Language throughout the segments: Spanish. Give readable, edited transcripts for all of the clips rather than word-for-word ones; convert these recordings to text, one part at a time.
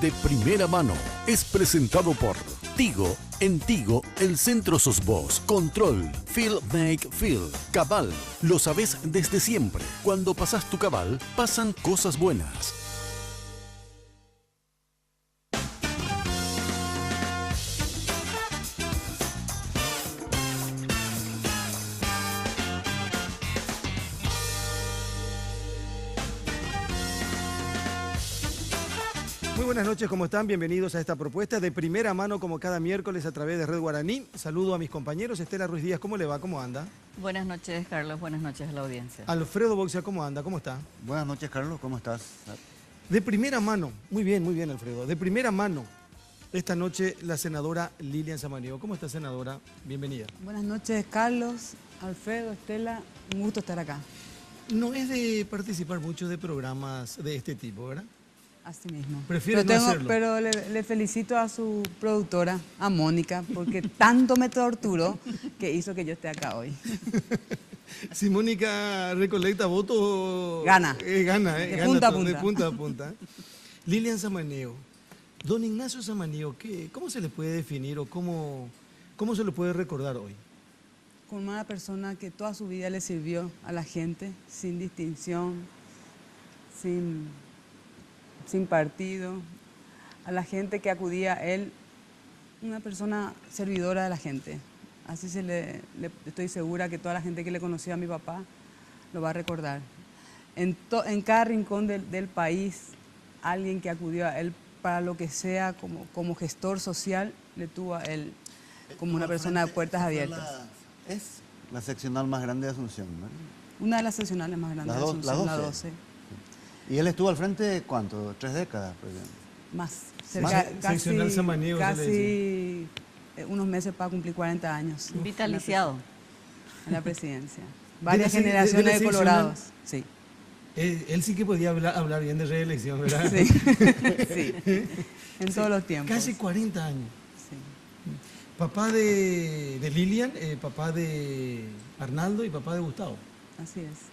De Primera Mano es presentado por Tigo. En Tigo, el centro sos vos. Control. Feel Make Feel. Cabal. Lo sabés desde siempre. Cuando pasás tu cabal, pasan cosas buenas. Muy buenas noches, ¿cómo están? Bienvenidos a esta propuesta de Primera Mano, como cada miércoles a través de Red Guaraní. Saludo a mis compañeros. Estela Ruiz Díaz, ¿cómo le va? ¿Cómo anda? Buenas noches, Carlos. Buenas noches a la audiencia. Alfredo Boxia, ¿cómo anda? ¿Cómo está? Buenas noches, Carlos. ¿Cómo estás? De primera mano, muy bien, Alfredo. De primera mano, esta noche la senadora Lilian Samaniego. ¿Cómo está, senadora? Bienvenida. Buenas noches, Carlos, Alfredo, Estela. Un gusto estar acá. No es de participar mucho de programas de este tipo, ¿verdad? Así mismo. Prefiero no hacerlo. Pero le felicito a su productora, a Mónica, porque tanto me torturó que hizo que yo esté acá hoy. Si Mónica recolecta votos... Gana. Gana, De gana punta a todo, punta. de punta a punta. Lilian Samaniego. Don Ignacio Samaniego, ¿cómo se le puede definir o cómo se le puede recordar hoy? Como una persona que toda su vida le sirvió a la gente, sin distinción, sin partido, a la gente que acudía a él, una persona servidora de la gente. Así estoy segura que toda la gente que le conoció a mi papá lo va a recordar. En cada rincón del país, alguien que acudió a él para lo que sea, como gestor social, le tuvo a él como una persona de puertas abiertas. Es la seccional más grande de Asunción, ¿no? Una de las seccionales más grandes de Asunción, la 12. ¿Y él estuvo al frente cuánto? 3 décadas, por ejemplo. Más, Seccional Samaniego, se le casi unos meses para cumplir 40 años. Vitaliciado. En la presidencia. Varias de la generaciones de seccional. colorados. Sí. Él sí que podía hablar bien de reelección, ¿verdad? Sí. Sí. En todos los tiempos. Casi 40 años. Sí. Papá de Lilian, papá de Arnaldo y papá de Gustavo. Así es.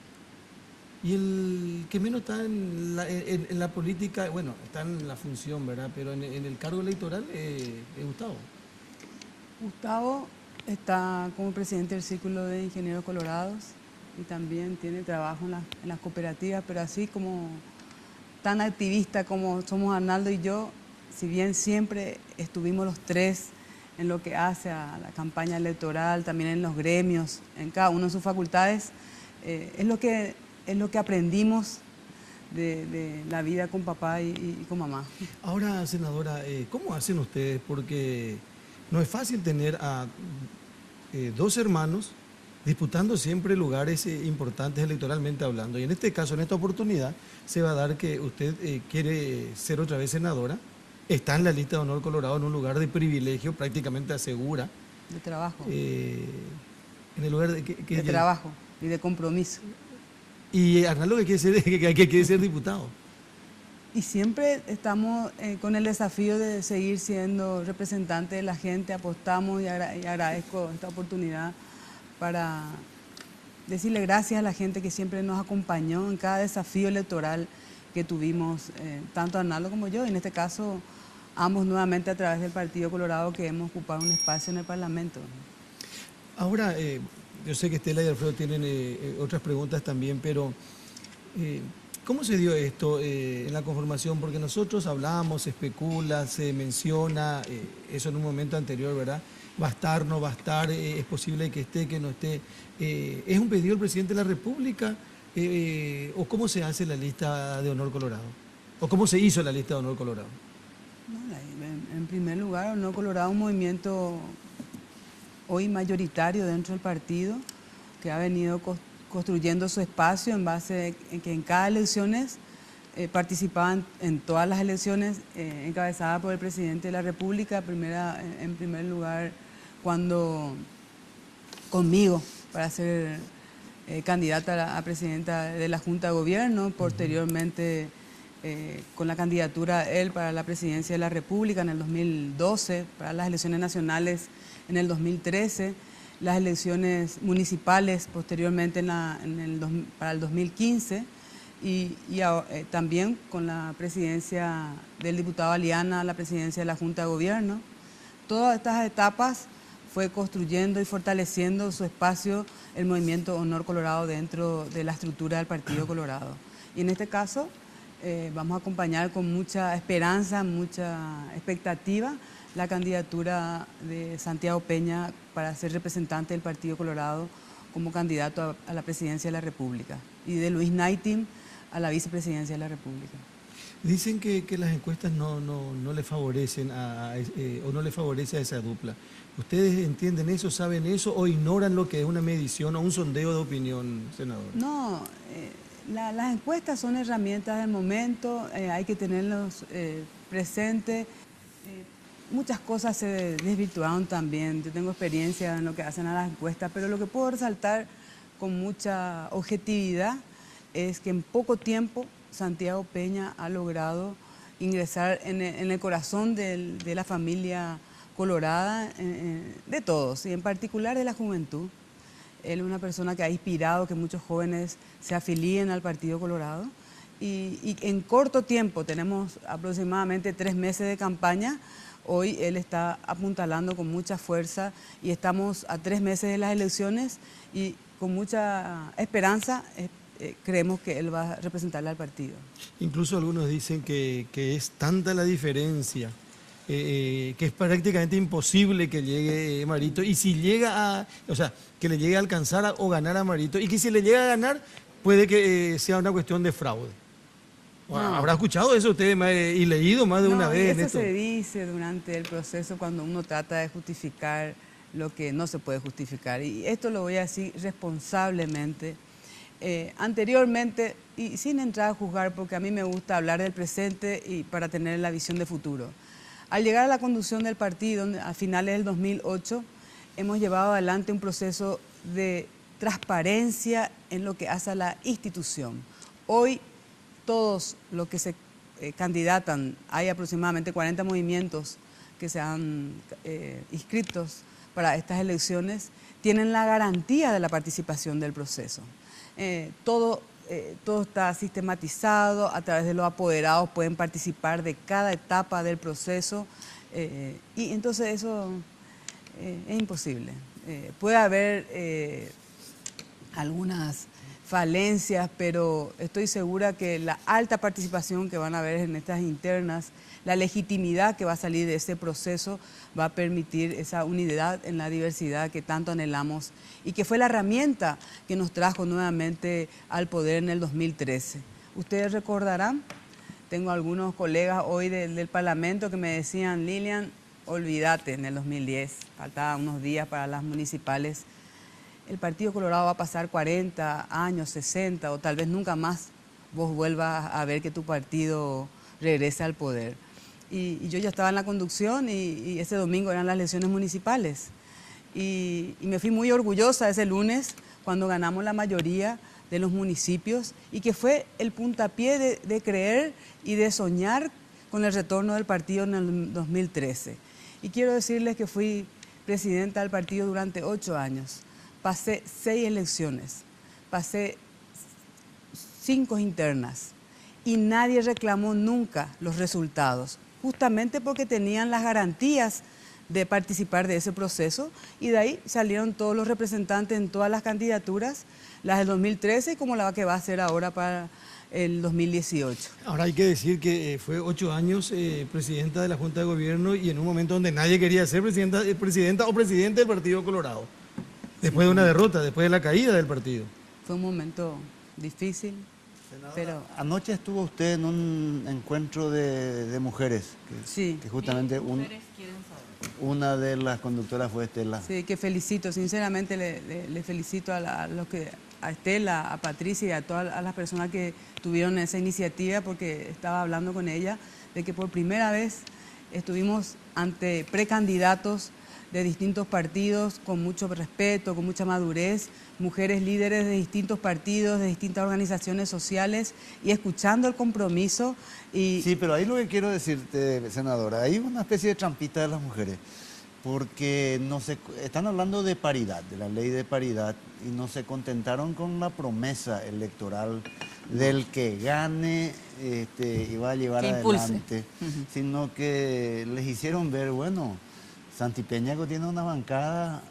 Y el que menos está en la política, bueno, está en la función, ¿verdad? Pero en el cargo electoral es Gustavo. Gustavo está como presidente del Círculo de Ingenieros Colorados y también tiene trabajo en las cooperativas, pero así como tan activista como somos Arnaldo y yo, si bien siempre estuvimos los tres en lo que hace a la campaña electoral, también en los gremios, en cada uno de sus facultades, es lo que aprendimos de la vida con papá y con mamá. Ahora, senadora, ¿cómo hacen ustedes? Porque no es fácil tener a 2 hermanos disputando siempre lugares importantes electoralmente hablando. Y en este caso, en esta oportunidad, se va a dar que usted quiere ser otra vez senadora. Está en la lista de honor Colorado en un lugar de privilegio, prácticamente asegura. De trabajo. En el lugar de trabajo y de compromiso. Y Arnaldo que quiere ser diputado. Y siempre estamos con el desafío de seguir siendo representante de la gente, apostamos y agradezco esta oportunidad para decirle gracias a la gente que siempre nos acompañó en cada desafío electoral que tuvimos, tanto Arnaldo como yo, y en este caso ambos nuevamente a través del Partido Colorado que hemos ocupado un espacio en el Parlamento. Ahora, yo sé que Estela y Alfredo tienen otras preguntas también, pero ¿cómo se dio esto en la conformación? Porque nosotros hablamos, se especula, se menciona, eso en un momento anterior, ¿verdad? ¿Va a estar, no va a estar? ¿Es posible que esté, que no esté? ¿Es un pedido del presidente de la República? ¿O cómo se hace la lista de honor Colorado? ¿O cómo se hizo la lista de honor Colorado? No, en primer lugar, Honor Colorado es un movimiento hoy mayoritario dentro del partido que ha venido construyendo su espacio en base en que en cada elecciones participaban en todas las elecciones encabezadas por el presidente de la República, en primer lugar conmigo para ser candidata a presidenta de la Junta de Gobierno, posteriormente con la candidatura él para la presidencia de la República en el 2012, para las elecciones nacionales en el 2013, las elecciones municipales posteriormente para el 2015, También con la presidencia del diputado Aliana, la presidencia de la Junta de Gobierno. Todas estas etapas fue construyendo y fortaleciendo su espacio el movimiento Honor Colorado dentro de la estructura del Partido Colorado. Y en este caso vamos a acompañar con mucha esperanza, mucha expectativa la candidatura de Santiago Peña para ser representante del Partido Colorado como candidato a la presidencia de la República y de Luis Naitim a la vicepresidencia de la República. Dicen que las encuestas no le favorecen o no le favorece a esa dupla. ¿Ustedes entienden eso, saben eso o ignoran lo que es una medición o un sondeo de opinión, senador? No, las encuestas son herramientas del momento, hay que tenerlos presentes. Muchas cosas se desvirtuaron también. Yo tengo experiencia en lo que hacen a las encuestas, pero lo que puedo resaltar con mucha objetividad es que en poco tiempo Santiago Peña ha logrado ingresar en el corazón de la familia colorada, de todos, y en particular de la juventud. Él es una persona que ha inspirado que muchos jóvenes se afilien al Partido Colorado. Y en corto tiempo, tenemos aproximadamente 3 meses de campaña, hoy él está apuntalando con mucha fuerza y estamos a 3 meses de las elecciones y con mucha esperanza creemos que él va a representarle al partido. Incluso algunos dicen que es tanta la diferencia, que es prácticamente imposible que llegue Marito, y si llega que le llegue a alcanzar o ganar a Marito, y que si le llega a ganar, puede que sea una cuestión de fraude. No. ¿Habrá escuchado eso usted y leído más de una vez? Eso se dice durante el proceso cuando uno trata de justificar lo que no se puede justificar. Y esto lo voy a decir responsablemente. Anteriormente, y sin entrar a juzgar, porque a mí me gusta hablar del presente y para tener la visión de futuro. Al llegar a la conducción del partido, a finales del 2008, hemos llevado adelante un proceso de transparencia en lo que hace a la institución. Hoy, todos los que se candidatan, hay aproximadamente 40 movimientos que se han inscritos para estas elecciones, tienen la garantía de la participación del proceso. Todo está sistematizado, a través de los apoderados pueden participar de cada etapa del proceso y entonces eso es imposible. Puede haber algunas falencias, pero estoy segura que la alta participación que van a haber en estas internas, la legitimidad que va a salir de ese proceso va a permitir esa unidad en la diversidad que tanto anhelamos y que fue la herramienta que nos trajo nuevamente al poder en el 2013. Ustedes recordarán, tengo algunos colegas hoy del Parlamento que me decían, Lilian, olvídate en el 2010, faltaban unos días para las municipales. El Partido Colorado va a pasar 40 años, 60 o tal vez nunca más vos vuelvas a ver que tu partido regrese al poder. Y yo ya estaba en la conducción y ese domingo eran las elecciones municipales. Y me fui muy orgullosa ese lunes cuando ganamos la mayoría de los municipios y que fue el puntapié de creer y de soñar con el retorno del partido en el 2013. Y quiero decirles que fui presidenta del partido durante 8 años. Pasé 6 elecciones, pasé 5 internas y nadie reclamó nunca los resultados, justamente porque tenían las garantías de participar de ese proceso y de ahí salieron todos los representantes en todas las candidaturas, las del 2013 como la que va a ser ahora para el 2018. Ahora hay que decir que fue 8 años presidenta de la Junta de Gobierno y en un momento donde nadie quería ser presidenta o presidente del Partido Colorado. Después de una derrota, después de la caída del partido. Fue un momento difícil, pero... Anoche estuvo usted en un encuentro de mujeres, sí. Que justamente una de las conductoras fue Estela. Sí, que felicito, sinceramente le felicito a Estela, a Patricia y a todas las personas que tuvieron esa iniciativa, porque estaba hablando con ella de que por primera vez estuvimos ante precandidatos de distintos partidos, con mucho respeto, con mucha madurez, mujeres líderes de distintos partidos, de distintas organizaciones sociales y escuchando el compromiso. Sí, pero ahí lo que quiero decirte, senadora, hay una especie de trampita de las mujeres. porque están hablando de paridad, de la ley de paridad, y no se contentaron con la promesa electoral del que gane y va a llevar Que impulse. adelante, sino que les hicieron ver, bueno, Santi Peñaco tiene una bancada,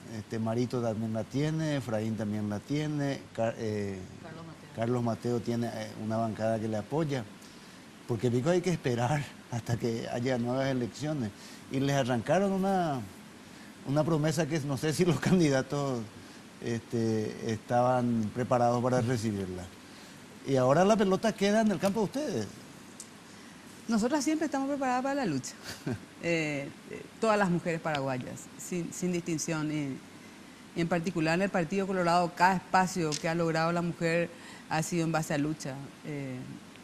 Marito también la tiene, Efraín también la tiene, Carlos Mateo tiene una bancada que le apoya, porque digo hay que esperar hasta que haya nuevas elecciones. Y les arrancaron una promesa que no sé si los candidatos estaban preparados para recibirla. Y ahora la pelota queda en el campo de ustedes. Nosotras siempre estamos preparadas para la lucha. Todas las mujeres paraguayas, sin distinción. Y en particular en el Partido Colorado, cada espacio que ha logrado la mujer ha sido en base a lucha.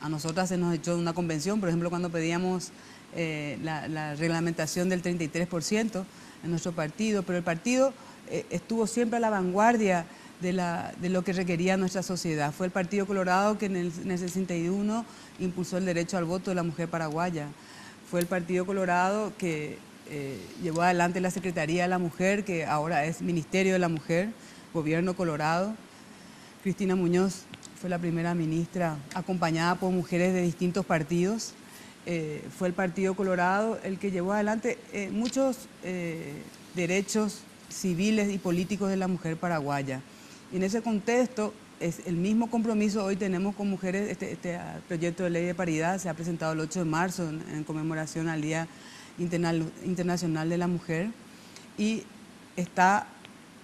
A nosotras se nos echó una convención, por ejemplo, cuando pedíamos la reglamentación del 33% en nuestro partido, pero el partido estuvo siempre a la vanguardia de lo que requería nuestra sociedad. Fue el Partido Colorado que en el 61 impulsó el derecho al voto de la mujer paraguaya. Fue el Partido Colorado que llevó adelante la Secretaría de la Mujer, que ahora es Ministerio de la Mujer, Gobierno Colorado. Cristina Muñoz fue la primera ministra, acompañada por mujeres de distintos partidos. Fue el Partido Colorado el que llevó adelante muchos derechos civiles y políticos de la mujer paraguaya. Y en ese contexto, es el mismo compromiso hoy tenemos con mujeres. Este proyecto de ley de paridad se ha presentado el 8 de marzo en conmemoración al Día Internacional de la Mujer y está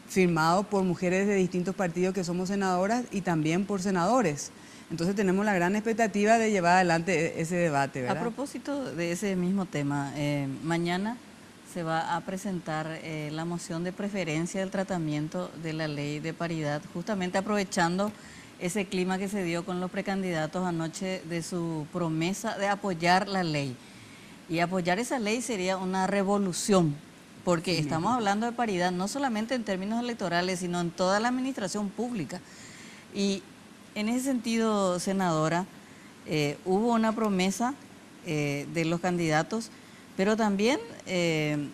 firmado por mujeres de distintos partidos que somos senadoras y también por senadores. Entonces tenemos la gran expectativa de llevar adelante ese debate, ¿verdad? A propósito de ese mismo tema, mañana se va a presentar la moción de preferencia del tratamiento de la ley de paridad, justamente aprovechando ese clima que se dio con los precandidatos anoche de su promesa de apoyar la ley. Y apoyar esa ley sería una revolución, porque estamos hablando de paridad no solamente en términos electorales, sino en toda la administración pública. Y en ese sentido, senadora, hubo una promesa de los candidatos, pero también en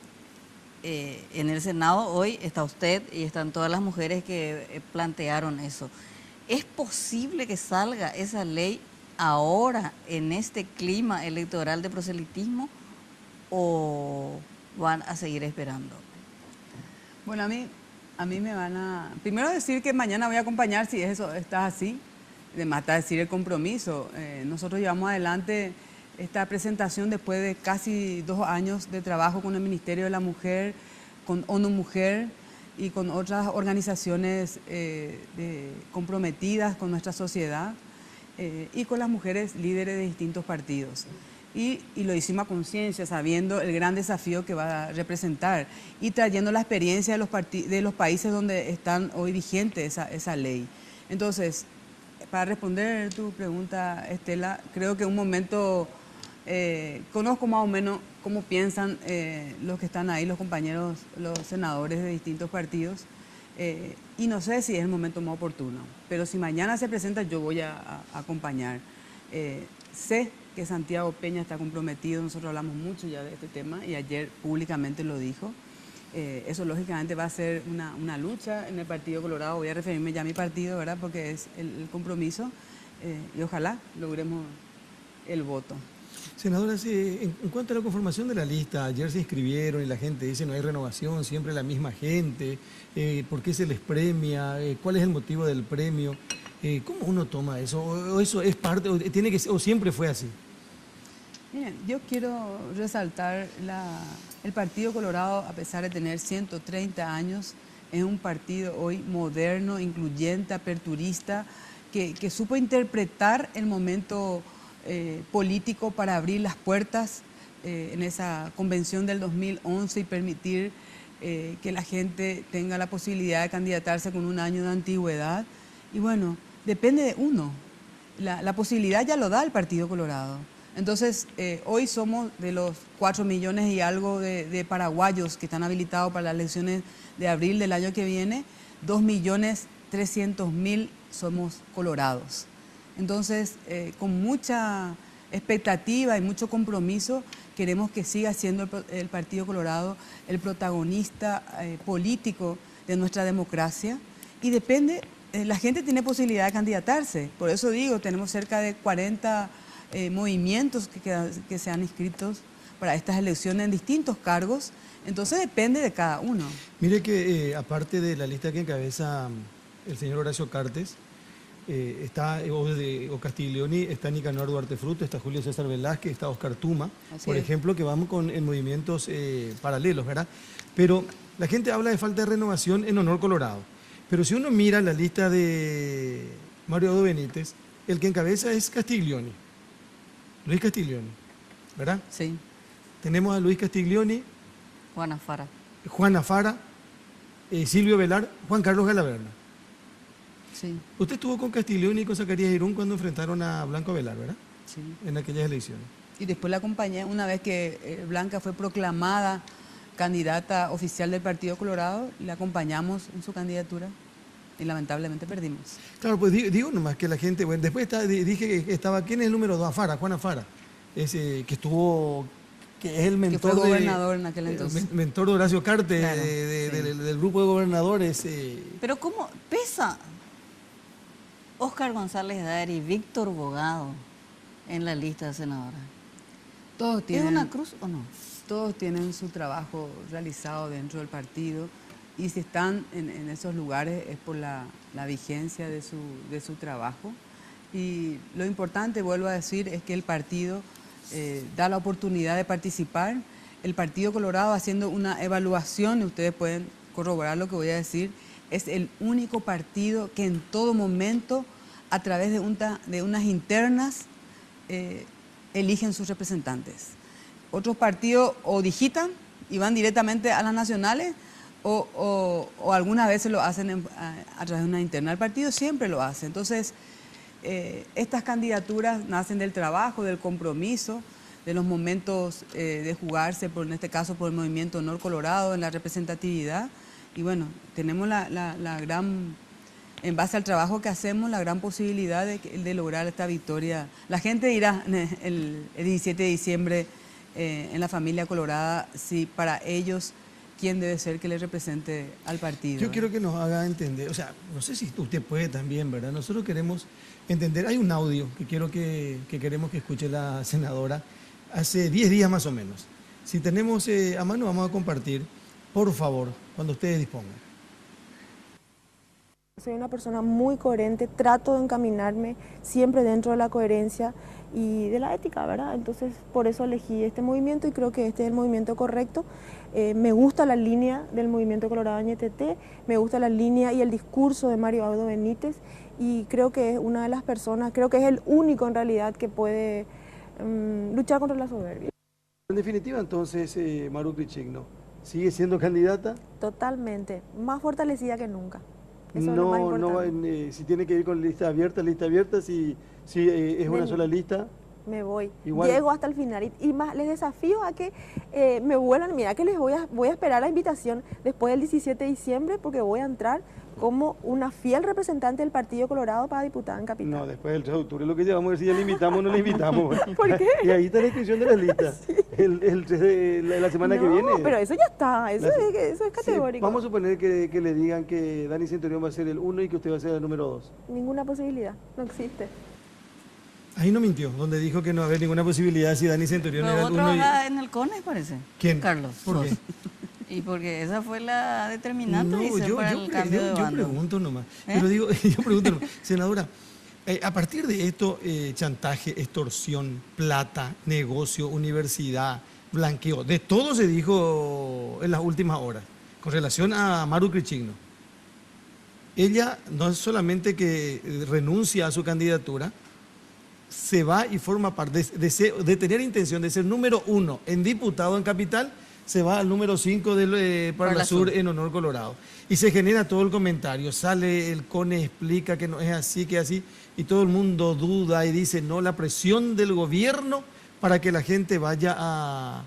el Senado hoy está usted y están todas las mujeres que plantearon eso. ¿Es posible que salga esa ley ahora en este clima electoral de proselitismo o van a seguir esperando? Bueno, a mí me van a... Primero decir que mañana voy a acompañar si eso está así. Además está decir el compromiso. Nosotros llevamos adelante esta presentación después de casi 2 años de trabajo con el Ministerio de la Mujer, con ONU Mujer y con otras organizaciones comprometidas con nuestra sociedad y con las mujeres líderes de distintos partidos. Y lo hicimos a conciencia, sabiendo el gran desafío que va a representar y trayendo la experiencia de los países donde están hoy vigentes esa ley. Entonces, para responder tu pregunta, Estela, creo que un momento... conozco más o menos cómo piensan los que están ahí, los compañeros, los senadores de distintos partidos, y no sé si es el momento más oportuno, pero si mañana se presenta yo voy a acompañar. Sé que Santiago Peña está comprometido, nosotros hablamos mucho ya de este tema y ayer públicamente lo dijo. Eso lógicamente va a ser una lucha en el Partido Colorado, voy a referirme ya a mi partido, ¿verdad? Porque es el compromiso y ojalá logremos el voto. Senadora, en cuanto a la conformación de la lista, ayer se inscribieron y la gente dice no hay renovación, siempre la misma gente, ¿por qué se les premia? ¿Cuál es el motivo del premio? ¿Cómo uno toma eso? ¿O eso es parte, o siempre fue así? Miren, yo quiero resaltar el Partido Colorado, a pesar de tener 130 años, es un partido hoy moderno, incluyente, aperturista, que supo interpretar el momento político para abrir las puertas en esa convención del 2011 y permitir que la gente tenga la posibilidad de candidatarse con 1 año de antigüedad. Y bueno, depende de uno. La posibilidad ya lo da el Partido Colorado. Entonces, hoy somos de los 4 millones y algo de paraguayos que están habilitados para las elecciones de abril del año que viene, 2.300.000 somos colorados. Entonces, con mucha expectativa y mucho compromiso. Queremos que siga siendo el Partido Colorado el protagonista político de nuestra democracia y depende, la gente tiene posibilidad de candidatarse. Por eso digo, tenemos cerca de 40 movimientos que se han inscrito para estas elecciones en distintos cargos, entonces depende de cada uno. Mire que aparte de la lista que encabeza el señor Horacio Cartes, está o Castiglioni, está Nicanor Duarte Fruto, está Julio César Velázquez, está Oscar Tuma, por ejemplo, que vamos en movimientos paralelos, ¿verdad? Pero la gente habla de falta de renovación en Honor Colorado. Pero si uno mira la lista de Mario Audo Benítez, el que encabeza es Castiglioni, Luis Castiglioni, ¿verdad? Sí. Tenemos a Luis Castiglioni, Juana Fara. Juana Fara, Silvio Velar, Juan Carlos Galaverna. Sí. Usted estuvo con Castiglioni y con Zacarías Irún cuando enfrentaron a Blanco Velar, ¿verdad? Sí. En aquellas elecciones. Y después la acompañé una vez que Blanca fue proclamada candidata oficial del Partido Colorado, la acompañamos en su candidatura y lamentablemente perdimos. Claro, pues digo nomás que la gente, bueno, después dije que estaba, ¿quién es el número 2? Afara, Juan Afara, ese que estuvo, que es el mentor que fue gobernador en aquel entonces. Mentor de Horacio Cartes, Claro, sí. del grupo de gobernadores. Pero ¿cómo pesa Óscar González Daer y Víctor Bogado en la lista de senadora? Todos ¿Es tienen, una cruz o no? todos tienen su trabajo realizado dentro del partido y si están en esos lugares es por la vigencia de su trabajo. Y lo importante, vuelvo a decir, es que el partido da la oportunidad de participar. El Partido Colorado, haciendo una evaluación, y ustedes pueden corroborar lo que voy a decir, es el único partido que en todo momento, a través de unas internas, eligen sus representantes. Otros partidos o digitan y van directamente a las nacionales o algunas veces lo hacen a través de una interna. El partido siempre lo hace. Entonces, estas candidaturas nacen del trabajo, del compromiso, de los momentos de jugarse, en este caso por el Movimiento Honor Colorado, en la representatividad. Y bueno, tenemos la gran, en base al trabajo que hacemos, la gran posibilidad de lograr esta victoria. La gente dirá el 17 de diciembre en la familia colorada, si para ellos, quién debe ser que les represente al partido. Yo quiero que nos haga entender, o sea, no sé si usted puede también, ¿verdad? Nosotros queremos entender, hay un audio que queremos que escuche la senadora hace 10 días más o menos. Si tenemos a mano, vamos a compartir, por favor, cuando ustedes dispongan. Soy una persona muy coherente, trato de encaminarme siempre dentro de la coherencia y de la ética, ¿verdad? Entonces, por eso elegí este movimiento y creo que este es el movimiento correcto. Me gusta la línea del Movimiento Colorado NTT, me gusta la línea y el discurso de Mario Audo Benítez y creo que es una de las personas, creo que es el único en realidad que puede luchar contra la soberbia. En definitiva, entonces, Maru Crichigno, ¿sigue siendo candidata? Totalmente, más fortalecida que nunca. Eso No, es lo más importante. no, si tiene que ir con lista abierta, si es una sola lista. Me voy, Igual. Llego hasta el final y más les desafío a que me vuelan, mira que les voy a esperar la invitación después del 17 de diciembre porque voy a entrar como una fiel representante del Partido Colorado para diputada en Capital. No, después del 3 de octubre lo que llevamos a ver si ya le invitamos o no le invitamos. ¿Por qué? Y ahí está la inscripción de las listas, la semana que viene. No, pero eso ya está, eso es categórico. Sí, vamos a suponer que le digan que Dani Centurión va a ser el 1 y que usted va a ser el número 2. Ninguna posibilidad, no existe. Ahí no mintió, donde dijo que no había ninguna posibilidad si Dani Centurión Pero era vos el 1 y... trabajás en el CONES, parece. ¿Quién? Carlos. ¿Por qué? Y porque esa fue la determinante, No, dice, para el cambio de yo bando. pregunto nomás. Pero digo, yo pregunto nomás. Senadora, a partir de esto, chantaje, extorsión, plata, negocio, universidad, blanqueo, de todo se dijo en las últimas horas con relación a Maru Crichigno. Ella no es solamente que renuncia a su candidatura, se va y forma parte de tener intención de ser número 1 en diputado en Capital, se va al número 5 para la Sur en Honor Colorado. Y se genera todo el comentario, sale el CONE, explica que no es así, que es así, y todo el mundo duda y dice, no, la presión del gobierno para que la gente vaya a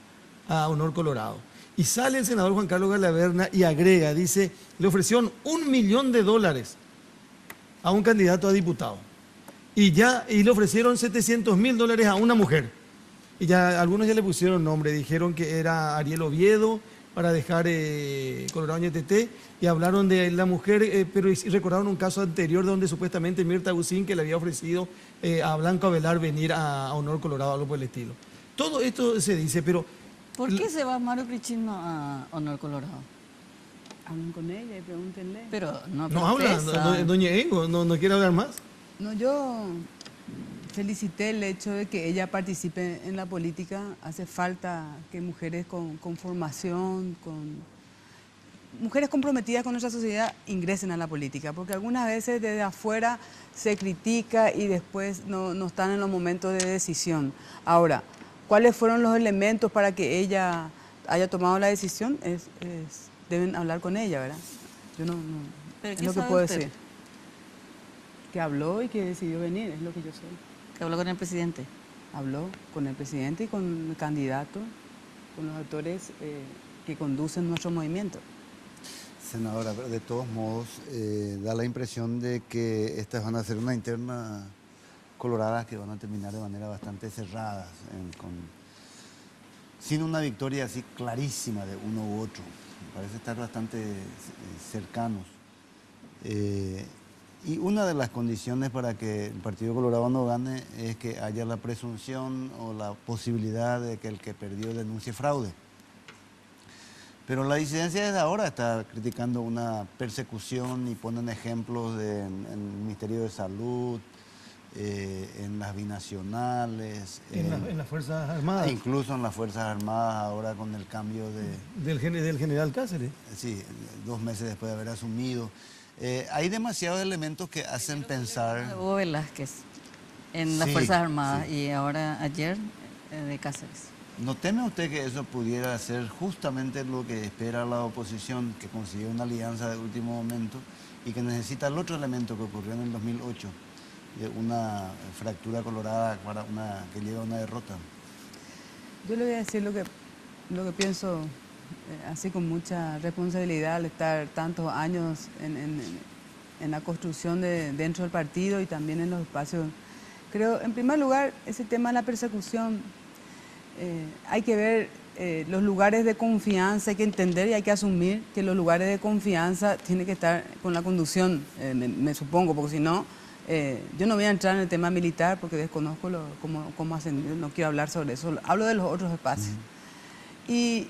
Honor Colorado. Y sale el senador Juan Carlos Galaverna y agrega, dice, le ofrecieron $1 millón a un candidato a diputado. y le ofrecieron $700.000 a una mujer. Y ya algunos ya le pusieron nombre, dijeron que era Ariel Oviedo para dejar Colorado Ñeteté, y hablaron de la mujer, pero recordaron un caso anterior donde supuestamente Mirta Bucín que le había ofrecido a Blanco Avelar venir a Honor Colorado, algo por el estilo. Todo esto se dice, pero... ¿Por qué se va Mario Crichino a Honor Colorado? Hablen con ella y pregúntenle. Pero no No habla, doña Engo, no quiere hablar más. No, yo felicité el hecho de que ella participe en la política. Hace falta que mujeres con formación, mujeres comprometidas con nuestra sociedad ingresen a la política, porque algunas veces desde afuera se critica y después no están en los momentos de decisión. Ahora, ¿cuáles fueron los elementos para que ella haya tomado la decisión? Deben hablar con ella, ¿verdad? Yo no es lo que puedo decir. Que habló y que decidió venir, es lo que yo sé. ¿Que habló con el presidente? Habló con el presidente y con el candidato, con los actores que conducen nuestro movimiento. Senadora, pero de todos modos, da la impresión de que estas van a ser una interna colorada que van a terminar de manera bastante cerrada, sin una victoria así clarísima de uno u otro. Parece estar bastante cercanos. Y una de las condiciones para que el Partido Colorado no gane es que haya la presunción o la posibilidad de que el que perdió denuncie fraude. Pero la disidencia desde ahora está criticando una persecución y ponen ejemplos en el Ministerio de Salud, en las binacionales. En las Fuerzas Armadas. Incluso en las Fuerzas Armadas ahora con el cambio del general Cáceres. Sí, 2 meses después de haber asumido. Hay demasiados elementos que hacen pensar... Hugo Velázquez en las Fuerzas Armadas y ahora ayer de Cáceres. ¿No teme usted que eso pudiera ser justamente lo que espera la oposición, que consiguió una alianza de último momento y que necesita el otro elemento que ocurrió en el 2008, de una fractura colorada que lleva a una derrota? Yo le voy a decir lo que pienso, así con mucha responsabilidad al estar tantos años en la construcción dentro del partido y también en los espacios. Creo, en primer lugar, ese tema de la persecución, hay que ver los lugares de confianza, hay que entender y hay que asumir que los lugares de confianza tienen que estar con la conducción, me supongo, porque si no, yo no voy a entrar en el tema militar porque desconozco cómo hacen, no quiero hablar sobre eso, hablo de los otros espacios. Y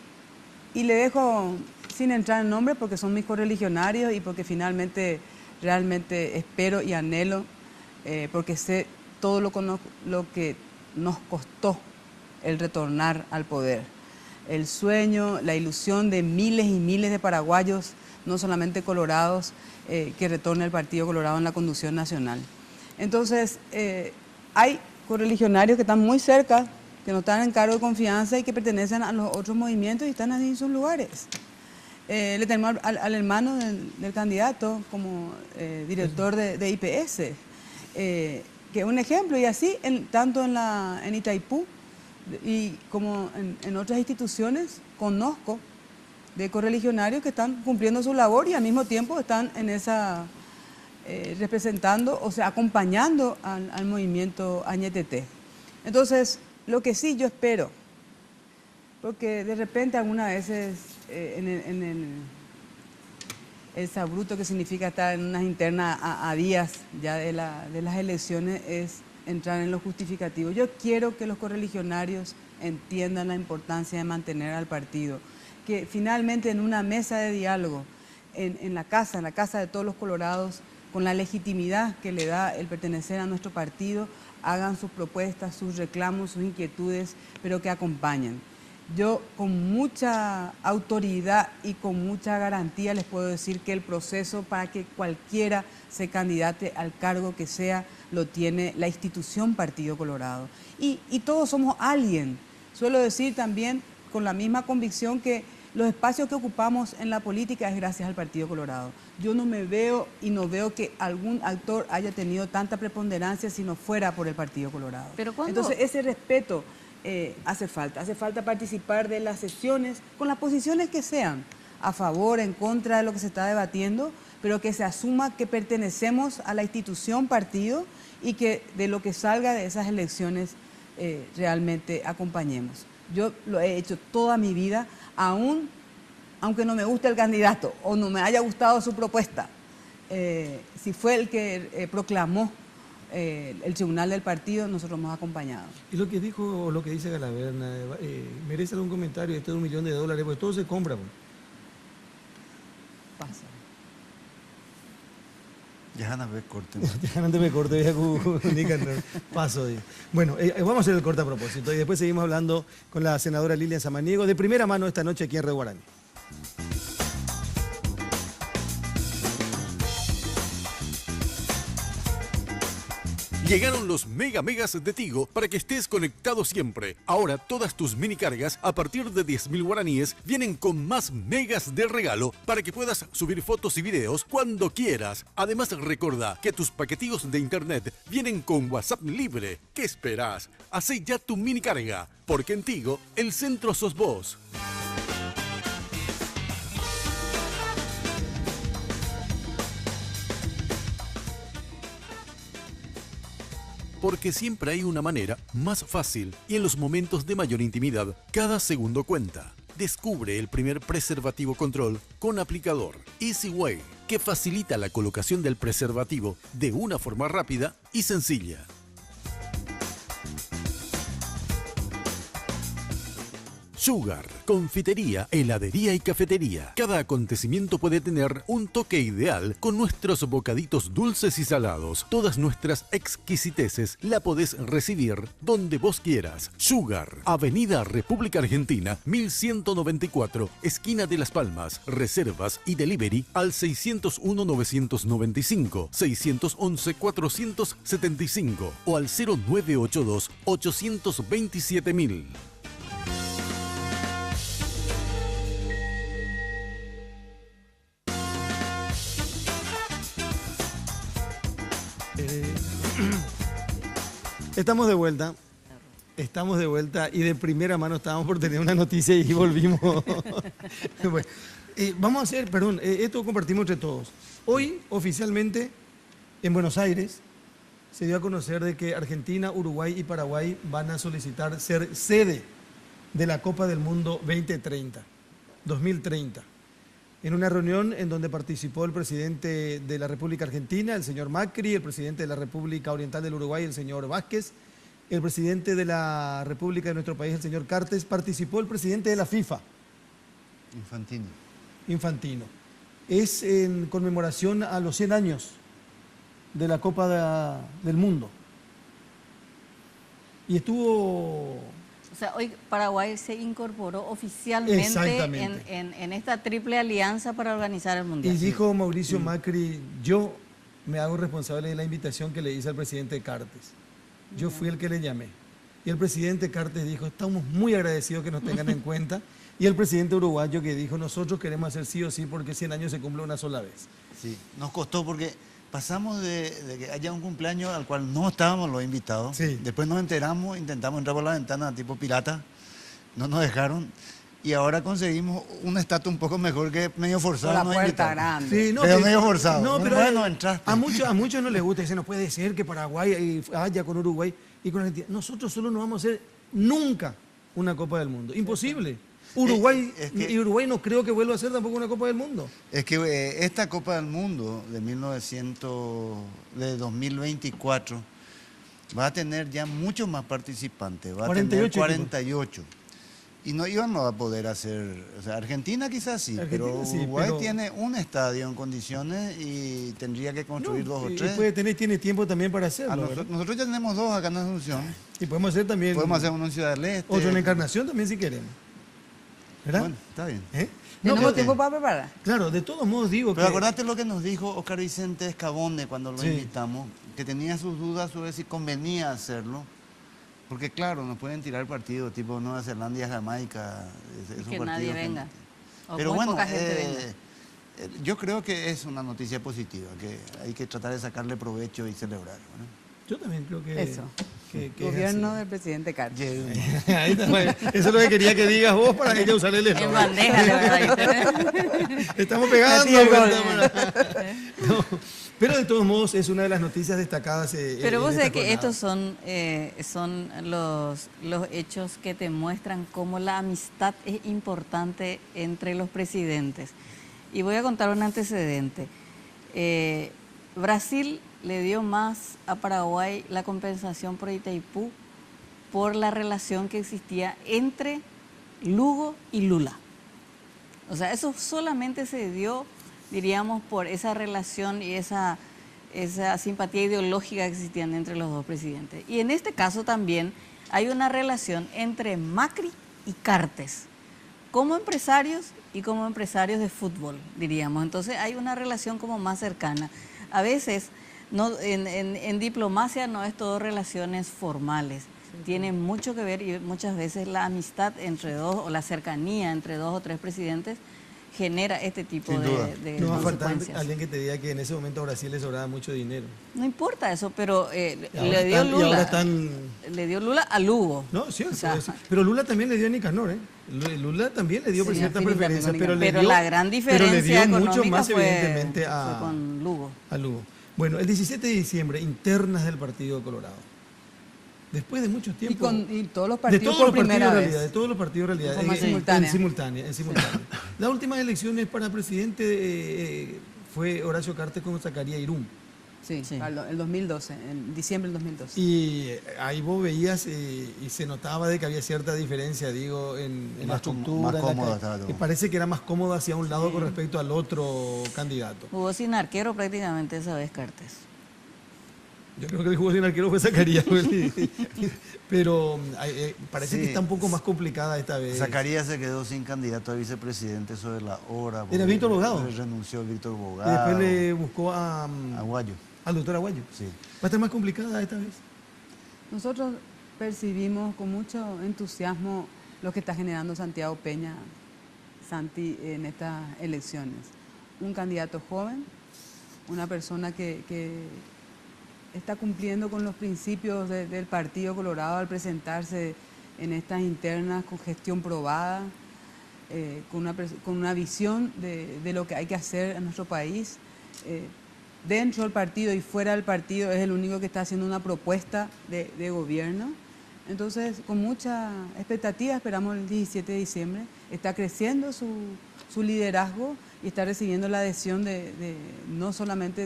le dejo sin entrar en nombre porque son mis correligionarios y porque finalmente realmente espero y anhelo, porque sé todo lo que nos costó el retornar al poder. El sueño, la ilusión de miles y miles de paraguayos, no solamente colorados, que retorne el Partido Colorado en la conducción nacional. Entonces, hay correligionarios que están muy cerca, que no están en cargo de confianza y que pertenecen a los otros movimientos y están así en sus lugares. Le tenemos al hermano del candidato como director de IPS, que es un ejemplo, y así tanto en Itaipú y como en otras instituciones conozco de correligionarios que están cumpliendo su labor y al mismo tiempo están en esa representando, o sea, acompañando al movimiento Añeteté. Entonces, lo que sí yo espero, porque de repente algunas veces en el sabruto que significa estar en unas internas a días ya de las elecciones es entrar en lo justificativo. Yo quiero que los correligionarios entiendan la importancia de mantener al partido, que finalmente en una mesa de diálogo, en la casa de todos los colorados, con la legitimidad que le da el pertenecer a nuestro partido, hagan sus propuestas, sus reclamos, sus inquietudes, pero que acompañen. Yo con mucha autoridad y con mucha garantía les puedo decir que el proceso para que cualquiera se candidate al cargo que sea, lo tiene la institución Partido Colorado. Y todos somos alguien. Suelo decir también con la misma convicción que los espacios que ocupamos en la política es gracias al Partido Colorado. Yo no me veo y no veo que algún actor haya tenido tanta preponderancia si no fuera por el Partido Colorado. ¿Pero cuándo? Entonces ese respeto hace falta participar de las sesiones con las posiciones que sean. a favor, en contra de lo que se está debatiendo, pero que se asuma que pertenecemos a la institución partido y que de lo que salga de esas elecciones realmente acompañemos. Yo lo he hecho toda mi vida, aunque no me guste el candidato o no me haya gustado su propuesta. Si fue el que proclamó el tribunal del partido, nosotros hemos acompañado. Y lo que dijo, o lo que dice Galaverna, merece algún comentario. Este es $1 millón, porque todo se compra. Pues. Pasa. Ya no me corten. Ya no te me corte, paso. Bueno, vamos a hacer el corte a propósito y después seguimos hablando con la senadora Lilian Samaniego de primera mano esta noche aquí en Red Guaraní. Llegaron los megas de Tigo para que estés conectado siempre. Ahora todas tus mini cargas a partir de 10.000 guaraníes vienen con más megas de regalo para que puedas subir fotos y videos cuando quieras. Además recordá que tus paquetillos de internet vienen con WhatsApp libre. ¿Qué esperás? Hacé ya tu mini carga, porque en Tigo el centro sos vos. Porque siempre hay una manera más fácil y en los momentos de mayor intimidad, cada segundo cuenta. Descubre el primer preservativo control con aplicador Easy Way, que facilita la colocación del preservativo de una forma rápida y sencilla. Sugar, confitería, heladería y cafetería. Cada acontecimiento puede tener un toque ideal con nuestros bocaditos dulces y salados. Todas nuestras exquisiteces la podés recibir donde vos quieras. Sugar, Avenida República Argentina, 1194, esquina de Las Palmas. Reservas y delivery al 601-995, 611-475 o al 0982-827.000. Estamos de vuelta y de primera mano estábamos por tener una noticia y volvimos. Bueno, vamos a hacer, esto compartimos entre todos. Hoy, oficialmente, en Buenos Aires, se dio a conocer de que Argentina, Uruguay y Paraguay van a solicitar ser sede de la Copa del Mundo 2030. En una reunión en donde participó el presidente de la República Argentina, el señor Macri, el presidente de la República Oriental del Uruguay, el señor Vázquez, el presidente de la República de nuestro país, el señor Cartes, participó el presidente de la FIFA. Infantino. Es en conmemoración a los 100 años de la Copa del Mundo. Y estuvo... O sea, hoy Paraguay se incorporó oficialmente en esta triple alianza para organizar el Mundial. Y dijo Mauricio Macri, yo me hago responsable de la invitación que le hice al presidente Cartes. Yo fui el que le llamé. Y el presidente Cartes dijo, estamos muy agradecidos que nos tengan en cuenta. Y el presidente uruguayo que dijo, nosotros queremos hacer sí o sí porque 100 años se cumple una sola vez. Sí, nos costó porque pasamos de que haya un cumpleaños al cual no estábamos los invitados. Sí. Después nos enteramos, intentamos entrar por la ventana tipo pirata, no nos dejaron. Y ahora conseguimos un estatus un poco mejor que medio forzado. Con la puerta grande. Sí, no, pero medio forzado. No, pero bueno, entraste. A muchos no les gusta, dicen, no puede ser que Paraguay haya con Uruguay y con Argentina. Nosotros solo no vamos a hacer nunca una Copa del Mundo. Imposible. Uruguay no creo que vuelva a ser tampoco una Copa del Mundo. Es que esta Copa del Mundo de 2024 va a tener ya muchos más participantes. Va a tener 48. Y no íbamos a poder hacer... O sea, Argentina quizás sí, pero Uruguay tiene un estadio en condiciones y tendría que construir 2 o 3. Y tiene tiempo también para hacerlo. Nosotros ya tenemos 2 acá en Asunción. Y podemos hacer también... Podemos hacer uno en Ciudad del Este. Otro en Encarnación también si queremos. ¿Verdad? Bueno, está bien. ¿Tenemos tiempo para preparar? Claro, de todos modos digo pero acordate lo que nos dijo Oscar Vicente Escabone cuando lo invitamos, que tenía sus dudas sobre si convenía hacerlo. Porque claro, nos pueden tirar partidos tipo Nueva Zelanda y Jamaica. Y que nadie venga. Pero bueno, poca gente venga. Yo creo que es una noticia positiva, que hay que tratar de sacarle provecho y celebrar, ¿no? Yo también creo que... Eso. que Gobierno del presidente Cartes. Ahí está, bueno, eso es lo que quería que digas vos para ella usar el En eslogan. bandeja, de verdad. Estamos pegando. Así es, ¿verdad? gol. No, pero de todos modos es una de las noticias destacadas. Pero vos en sabés esta que jornada. estos son los hechos que te muestran cómo la amistad es importante entre los presidentes. Y voy a contar un antecedente. Brasil le dio más a Paraguay la compensación por Itaipú por la relación que existía entre Lugo y Lula. O sea, eso solamente se dio, diríamos, por esa relación y esa simpatía ideológica que existían entre los dos presidentes. Y en este caso también hay una relación entre Macri y Cartes, como empresarios y como empresarios de fútbol, diríamos. Entonces hay una relación como más cercana. A veces, en diplomacia no es todo relaciones formales. Tiene mucho que ver y muchas veces la amistad entre dos o la cercanía entre dos o tres presidentes genera este tipo de No va a faltar consecuencias. alguien que te diga que en ese momento a Brasil le sobraba mucho dinero. No importa eso, pero ahora le dio están- y ahora Lula. están- Le dio Lula a Lugo. No, sí, O sea, pero Lula también le dio a Nicanor, ¿eh? Lula también le dio Sí, ciertas a Filipe preferencias, también, pero, pero le dio, la gran pero diferencia le dio económica mucho más fue, evidentemente fue con Lugo. a Lugo. Bueno, el 17 de diciembre, internas del Partido Colorado. Después de mucho tiempo. Y todos los de partidos todos por los primera partidos en vez. realidad, de todos los partidos en realidad. De forma simultánea. En simultánea. Las últimas elecciones para presidente fue Horacio Cartes con Zacarías Irún. Sí, Sí. el 2012, en diciembre del 2012. Y ahí vos veías y se notaba de que había cierta diferencia, digo, en la Más estructura. más en la cómodo ca- estaba todo. que parece que era más cómodo hacia un lado con respecto al otro candidato. Jugó sin arquero prácticamente esa vez Cartes. Yo creo que el jugó sin arquero fue Zacarías. Pero parece Sí. que está un poco más complicada esta vez. Zacarías se quedó sin candidato a vicepresidente sobre la hora. Era Víctor Bogado. Renunció Víctor Y Bogado. después le buscó Aguayo. al doctor Aguayo. Sí. ¿Va a estar más complicada esta vez? Nosotros percibimos con mucho entusiasmo lo que está generando Santiago Peña, Santi, en estas elecciones. Un candidato joven, una persona que está cumpliendo con los principios del Partido Colorado al presentarse en estas internas con gestión probada, con una visión de lo que hay que hacer en nuestro país. Dentro del partido y fuera del partido es el único que está haciendo una propuesta de gobierno. Entonces, con mucha expectativa esperamos el 17 de diciembre. Está creciendo su liderazgo y está recibiendo la adhesión no solamente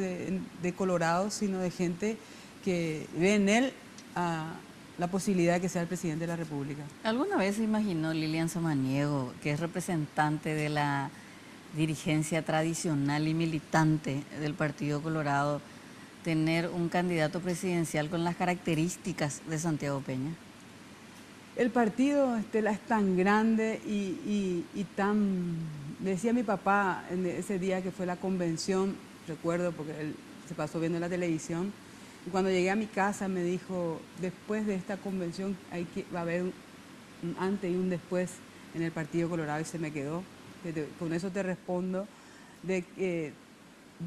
de Colorado, sino de gente que ve en él la posibilidad de que sea el presidente de la República. ¿Alguna vez se imaginó Lilian Samaniego, que es representante de la dirigencia tradicional y militante del Partido Colorado, tener un candidato presidencial con las características de Santiago Peña? El partido es tan grande y tan... Decía mi papá en ese día que fue la convención, recuerdo porque él se pasó viendo la televisión, y cuando llegué a mi casa me dijo, después de esta convención va a haber un antes y un después en el Partido Colorado, y se me quedó. Con eso te respondo de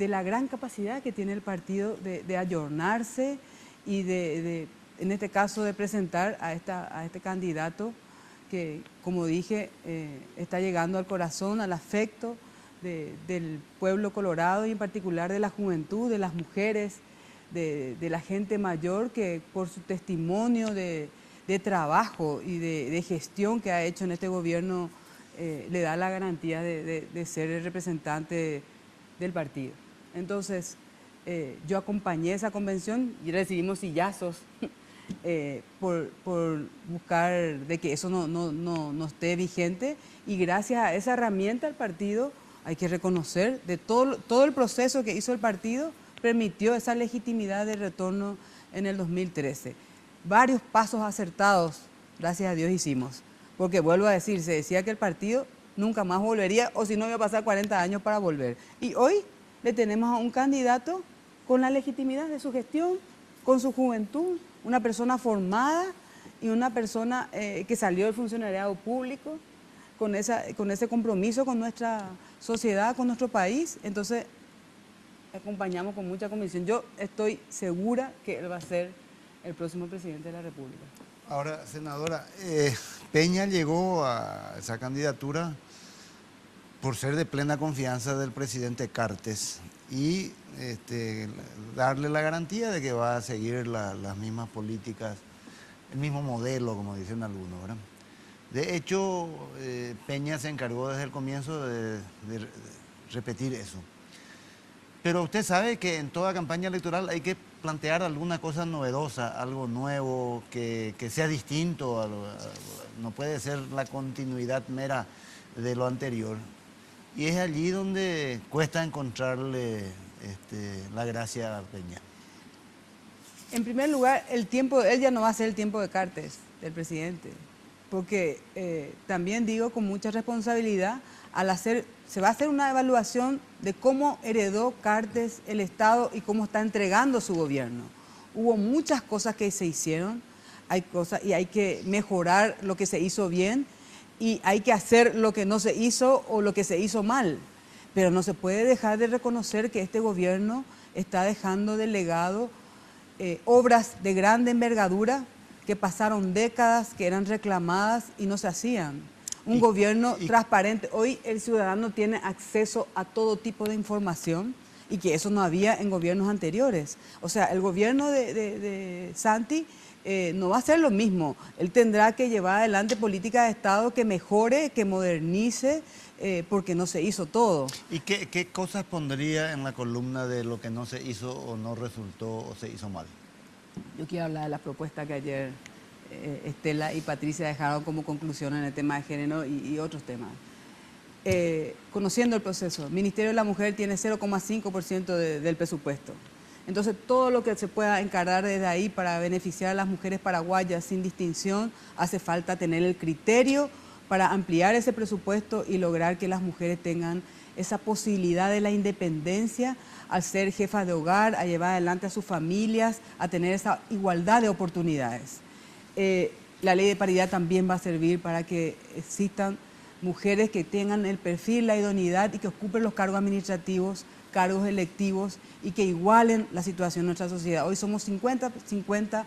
la gran capacidad que tiene el partido de ayornarse y en este caso de presentar a este candidato que, como dije, está llegando al corazón, al afecto del pueblo colorado y en particular de la juventud, de las mujeres, de la gente mayor, que por su testimonio de trabajo y de gestión que ha hecho en este gobierno le da la garantía de ser el representante del partido. Entonces, yo acompañé esa convención y recibimos sillazos por buscar de que eso no esté vigente, y gracias a esa herramienta el partido, hay que reconocer, de todo el proceso que hizo el partido, permitió esa legitimidad de retorno en el 2013. Varios pasos acertados, gracias a Dios, hicimos. Porque vuelvo a decir, se decía que el partido nunca más volvería, o si no iba a pasar 40 años para volver. Y hoy le tenemos a un candidato con la legitimidad de su gestión, con su juventud, una persona formada y una persona que salió del funcionariado público, con ese compromiso con nuestra sociedad, con nuestro país. Entonces, acompañamos con mucha convicción. Yo estoy segura que él va a ser el próximo presidente de la República. Ahora, senadora, Peña llegó a esa candidatura por ser de plena confianza del presidente Cartes y darle la garantía de que va a seguir las mismas políticas, el mismo modelo, como dicen algunos, ¿verdad? De hecho, Peña se encargó desde el comienzo de repetir eso. Pero usted sabe que en toda campaña electoral hay que plantear alguna cosa novedosa, algo nuevo, que sea distinto, no puede ser la continuidad mera de lo anterior. Y es allí donde cuesta encontrarle la gracia a Peña. En primer lugar, el tiempo, él ya no va a ser el tiempo de Cartes, del presidente, porque también digo con mucha responsabilidad, se va a hacer una evaluación de cómo heredó Cartes el Estado y cómo está entregando su gobierno. Hubo muchas cosas que se hicieron, y hay que mejorar lo que se hizo bien y hay que hacer lo que no se hizo o lo que se hizo mal. Pero no se puede dejar de reconocer que este gobierno está dejando de legado obras de grande envergadura que pasaron décadas, que eran reclamadas y no se hacían. Un gobierno transparente. Hoy el ciudadano tiene acceso a todo tipo de información y que eso no había en gobiernos anteriores. O sea, el gobierno de Santi no va a ser lo mismo. Él tendrá que llevar adelante política de Estado que mejore, que modernice, porque no se hizo todo. ¿Y qué cosas pondría en la columna de lo que no se hizo o no resultó o se hizo mal? Yo quiero hablar de las propuestas que ayer Estela y Patricia dejaron como conclusión en el tema de género y otros temas. Conociendo el proceso, el Ministerio de la Mujer tiene 0,5% del presupuesto. Entonces, todo lo que se pueda encarar desde ahí para beneficiar a las mujeres paraguayas sin distinción, hace falta tener el criterio para ampliar ese presupuesto y lograr que las mujeres tengan esa posibilidad de la independencia al ser jefas de hogar, a llevar adelante a sus familias, a tener esa igualdad de oportunidades. La ley de paridad también va a servir para que existan mujeres que tengan el perfil, la idoneidad y que ocupen los cargos administrativos, cargos electivos y que igualen la situación de nuestra sociedad. Hoy somos 50-50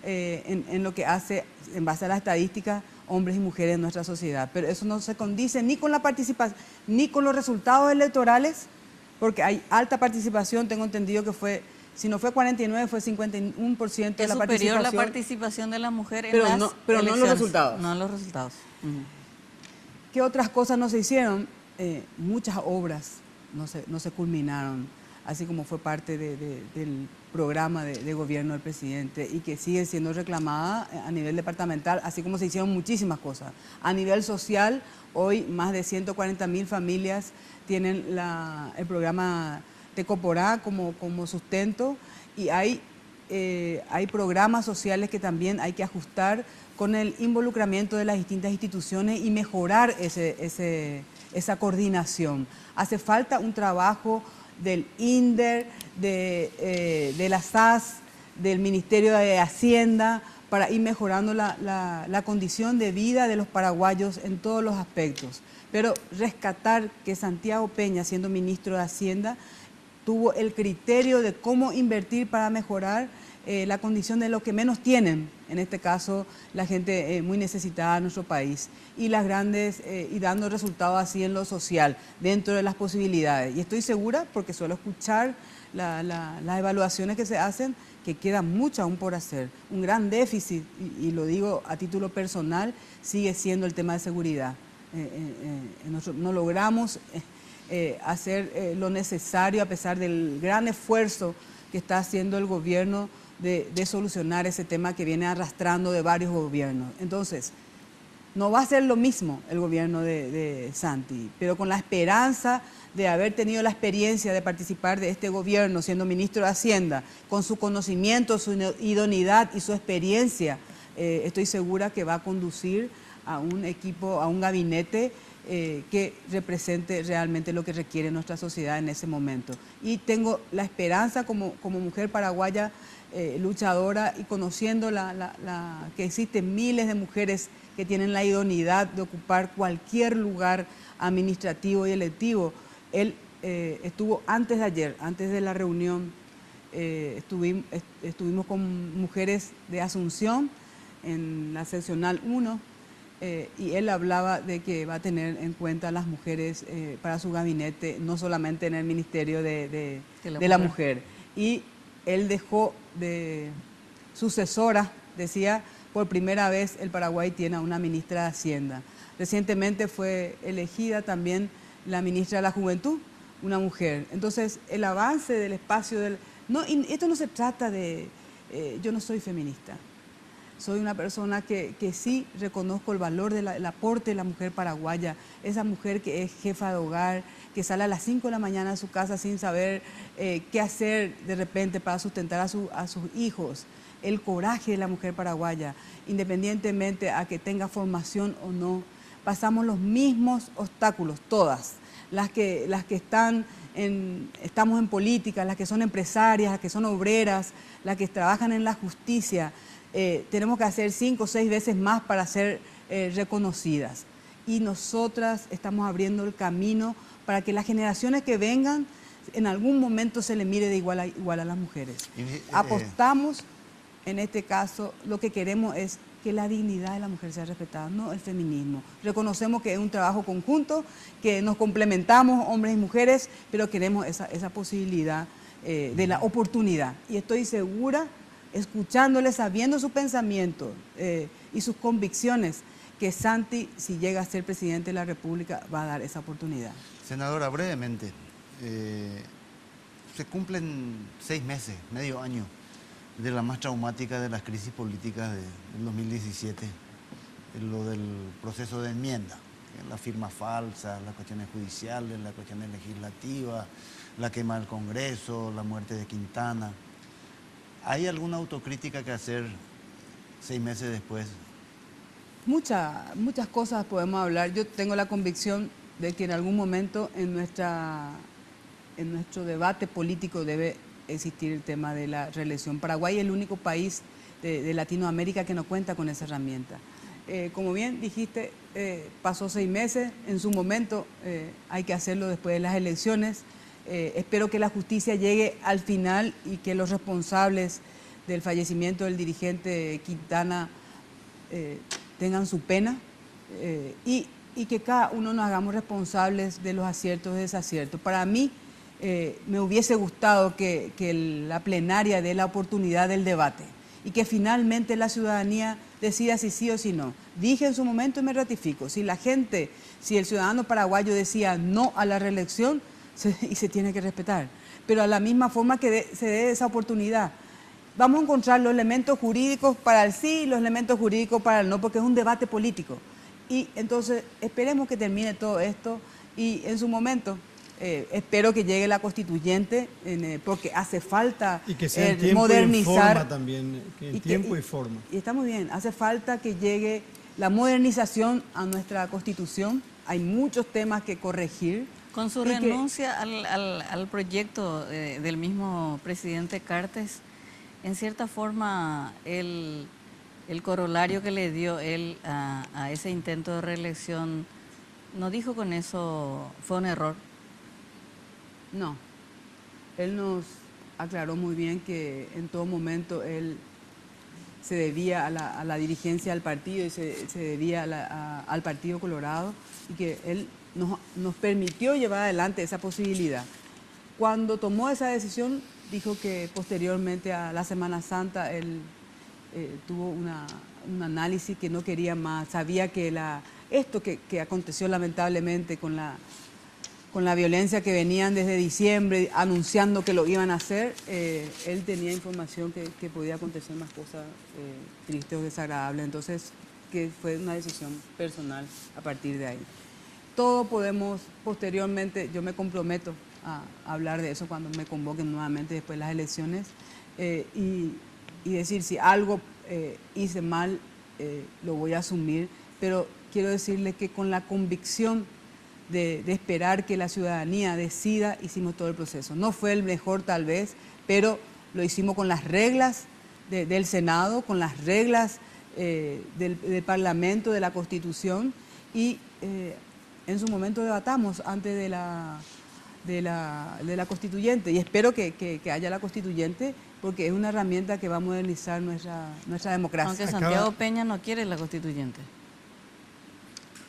en lo que hace, en base a la estadística, hombres y mujeres en nuestra sociedad. Pero eso no se condice ni con la participación, ni con los resultados electorales, porque hay alta participación, tengo entendido que fue, si no fue 49, fue 51% de la participación. Es superior la participación de la mujer en las elecciones. Pero no en los resultados. No en los resultados. ¿Qué otras cosas no se hicieron? Muchas obras no se culminaron, así como fue parte del programa de gobierno del presidente y que siguen siendo reclamadas a nivel departamental, así como se hicieron muchísimas cosas. A nivel social, hoy más de 140.000 familias tienen el programa Tecoporá como sustento y hay programas sociales que también hay que ajustar con el involucramiento de las distintas instituciones y mejorar esa coordinación. Hace falta un trabajo del INDER, de la SAS, del Ministerio de Hacienda, para ir mejorando la condición de vida de los paraguayos en todos los aspectos. Pero rescatar que Santiago Peña, siendo ministro de Hacienda, tuvo el criterio de cómo invertir para mejorar la condición de los que menos tienen, en este caso la gente muy necesitada en nuestro país, y las grandes, y dando resultados así en lo social, dentro de las posibilidades. Y estoy segura, porque suelo escuchar las evaluaciones que se hacen, que queda mucho aún por hacer. Un gran déficit, y lo digo a título personal, sigue siendo el tema de seguridad. Nosotros no logramos hacer lo necesario a pesar del gran esfuerzo que está haciendo el gobierno de solucionar ese tema que viene arrastrando de varios gobiernos. Entonces, no va a ser lo mismo el gobierno de Santi, pero con la esperanza de haber tenido la experiencia de participar de este gobierno siendo ministro de Hacienda, con su conocimiento, su idoneidad y su experiencia, estoy segura que va a conducir a un equipo, a un gabinete que represente realmente lo que requiere nuestra sociedad en ese momento. Y tengo la esperanza como mujer paraguaya luchadora y conociendo que existen miles de mujeres que tienen la idoneidad de ocupar cualquier lugar administrativo y electivo. Él estuvo antes de ayer, antes de la reunión estuvimos con mujeres de Asunción en la seccional 1 y él hablaba de que va a tener en cuenta a las mujeres para su gabinete, no solamente en el Ministerio de la Mujer. Y él dejó de sucesora, decía, por primera vez el Paraguay tiene a una ministra de Hacienda. Recientemente fue elegida también la ministra de la Juventud, una mujer. Entonces, el avance del espacio del... No, y esto no se trata de... yo no soy feminista. Soy una persona que sí reconozco el valor del aporte de la mujer paraguaya, esa mujer que es jefa de hogar, que sale a las 5 de la mañana de su casa sin saber qué hacer de repente para sustentar a sus hijos. El coraje de la mujer paraguaya, independientemente a que tenga formación o no, pasamos los mismos obstáculos, todas. Las que estamos en política, las que son empresarias, las que son obreras, las que trabajan en la justicia, tenemos que hacer 5 o 6 veces más para ser reconocidas. Y nosotras estamos abriendo el camino para que las generaciones que vengan, en algún momento se le mire de igual a las mujeres. Apostamos, en este caso, lo que queremos es que la dignidad de la mujer sea respetada, no el feminismo. Reconocemos que es un trabajo conjunto, que nos complementamos hombres y mujeres, pero queremos esa posibilidad de la oportunidad. Y estoy segura, escuchándole, sabiendo su pensamiento y sus convicciones, que Santi, si llega a ser presidente de la República, va a dar esa oportunidad. Senadora, brevemente, se cumplen 6 meses, medio año, de la más traumática de las crisis políticas del 2017, lo del proceso de enmienda, la firma falsa, las cuestiones judiciales, las cuestiones legislativas, la quema del Congreso, la muerte de Quintana. ¿Hay alguna autocrítica que hacer 6 meses después? Muchas cosas podemos hablar. Yo tengo la convicción de que en algún momento en nuestro debate político debe existir el tema de la reelección. Paraguay es el único país de Latinoamérica que no cuenta con esa herramienta. Como bien dijiste, pasó 6 meses, en su momento hay que hacerlo después de las elecciones. Espero que la justicia llegue al final y que los responsables del fallecimiento del dirigente Quintana tengan su pena y que cada uno nos hagamos responsables de los aciertos y desaciertos. Para mí, me hubiese gustado que la plenaria dé la oportunidad del debate y que finalmente la ciudadanía decida si sí o si no. Dije en su momento y me ratifico, si el ciudadano paraguayo decía no a la reelección, se tiene que respetar, pero a la misma forma que se dé esa oportunidad. Vamos a encontrar los elementos jurídicos para el sí y los elementos jurídicos para el no, porque es un debate político. Y entonces esperemos que termine todo esto y en su momento espero que llegue la constituyente, porque hace falta y que sea en tiempo modernizar. Y forma también, que en tiempo y forma. Y está muy bien, hace falta que llegue la modernización a nuestra constitución. Hay muchos temas que corregir. Con su renuncia al proyecto del mismo presidente Cartes, en cierta forma el corolario que le dio él a ese intento de reelección, ¿no dijo con eso fue un error? No, él nos aclaró muy bien que en todo momento él se debía a la dirigencia del partido y se debía al Partido Colorado y que él nos permitió llevar adelante esa posibilidad. Cuando tomó esa decisión, dijo que posteriormente a la Semana Santa él tuvo un análisis que no quería más, sabía que esto que aconteció lamentablemente con la violencia que venían desde diciembre anunciando que lo iban a hacer, él tenía información que podía acontecer más cosas tristes o desagradables, entonces que fue una decisión personal a partir de ahí. Todo podemos posteriormente, yo me comprometo a hablar de eso cuando me convoquen nuevamente después de las elecciones y decir si algo hice mal, lo voy a asumir, pero quiero decirle que con la convicción de esperar que la ciudadanía decida, hicimos todo el proceso. No fue el mejor tal vez, pero lo hicimos con las reglas del Senado, con las reglas del Parlamento, de la Constitución y en su momento debatamos antes de de la constituyente, y espero que haya la constituyente, porque es una herramienta que va a modernizar nuestra democracia. Aunque Santiago Peña no quiere la constituyente.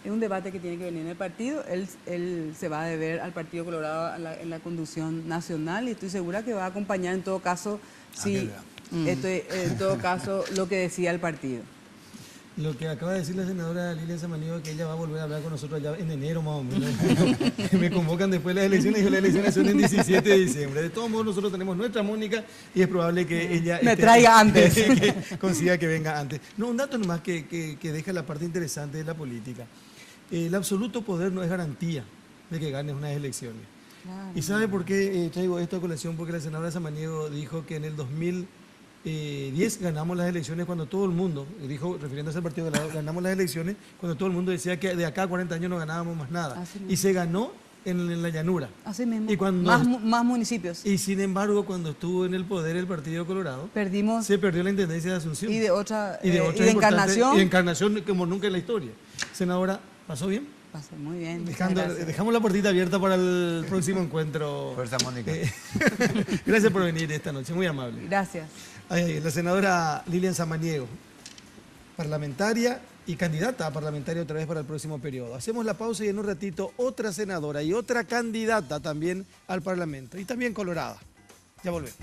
Es un debate que tiene que venir en el partido. Él se va a deber al Partido Colorado en la conducción nacional, y estoy segura que va a acompañar en todo caso, en todo caso, lo que decía el partido. Lo que acaba de decir la senadora Lilian Samaniego, que ella va a volver a hablar con nosotros allá en enero más o menos. Me convocan después de las elecciones, y las elecciones son el 17 de diciembre. De todos modos, nosotros tenemos nuestra Mónica y es probable que ella... Me traiga antes. Que consiga que venga antes. No, un dato nomás que deja la parte interesante de la política. El absoluto poder no es garantía de que ganes unas elecciones. Claro. ¿Y sabe por qué traigo esta colación? Porque la senadora Samaniego dijo que en el 2010 ganamos las elecciones cuando todo el mundo, dijo, refiriéndose al Partido Colorado, ganamos las elecciones cuando todo el mundo decía que de acá a 40 años no ganábamos más nada. Y se ganó en la llanura. Así mismo. Y cuando, más municipios. Y sin embargo, cuando estuvo en el poder el Partido Colorado, se perdió la intendencia de Asunción. Y de Encarnación. Y de Encarnación como nunca en la historia. Senadora, ¿pasó bien? Pasó muy bien. Dejamos la puertita abierta para el próximo encuentro. Fuerza, Mónica. Gracias por venir esta noche, muy amable. Gracias. La senadora Lilian Samaniego, parlamentaria y candidata a parlamentaria otra vez para el próximo periodo. Hacemos la pausa y en un ratito otra senadora y otra candidata también al Parlamento, y también colorada. Ya volvemos.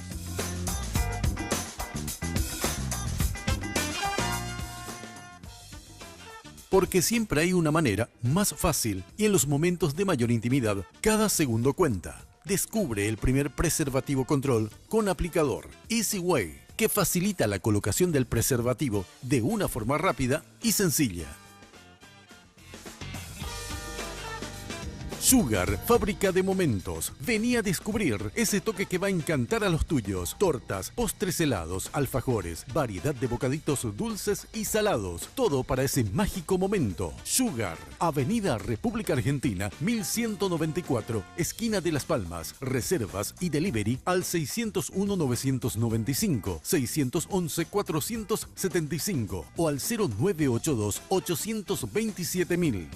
Porque siempre hay una manera más fácil y en los momentos de mayor intimidad, cada segundo cuenta. Descubre el primer preservativo control con aplicador Easy Way, que facilita la colocación del preservativo de una forma rápida y sencilla. Sugar, fábrica de momentos. Vení a descubrir ese toque que va a encantar a los tuyos. Tortas, postres helados, alfajores, variedad de bocaditos dulces y salados. Todo para ese mágico momento. Sugar, Avenida República Argentina, 1194, esquina de Las Palmas. Reservas y delivery al 601-995, 611-475 o al 0982-827.000.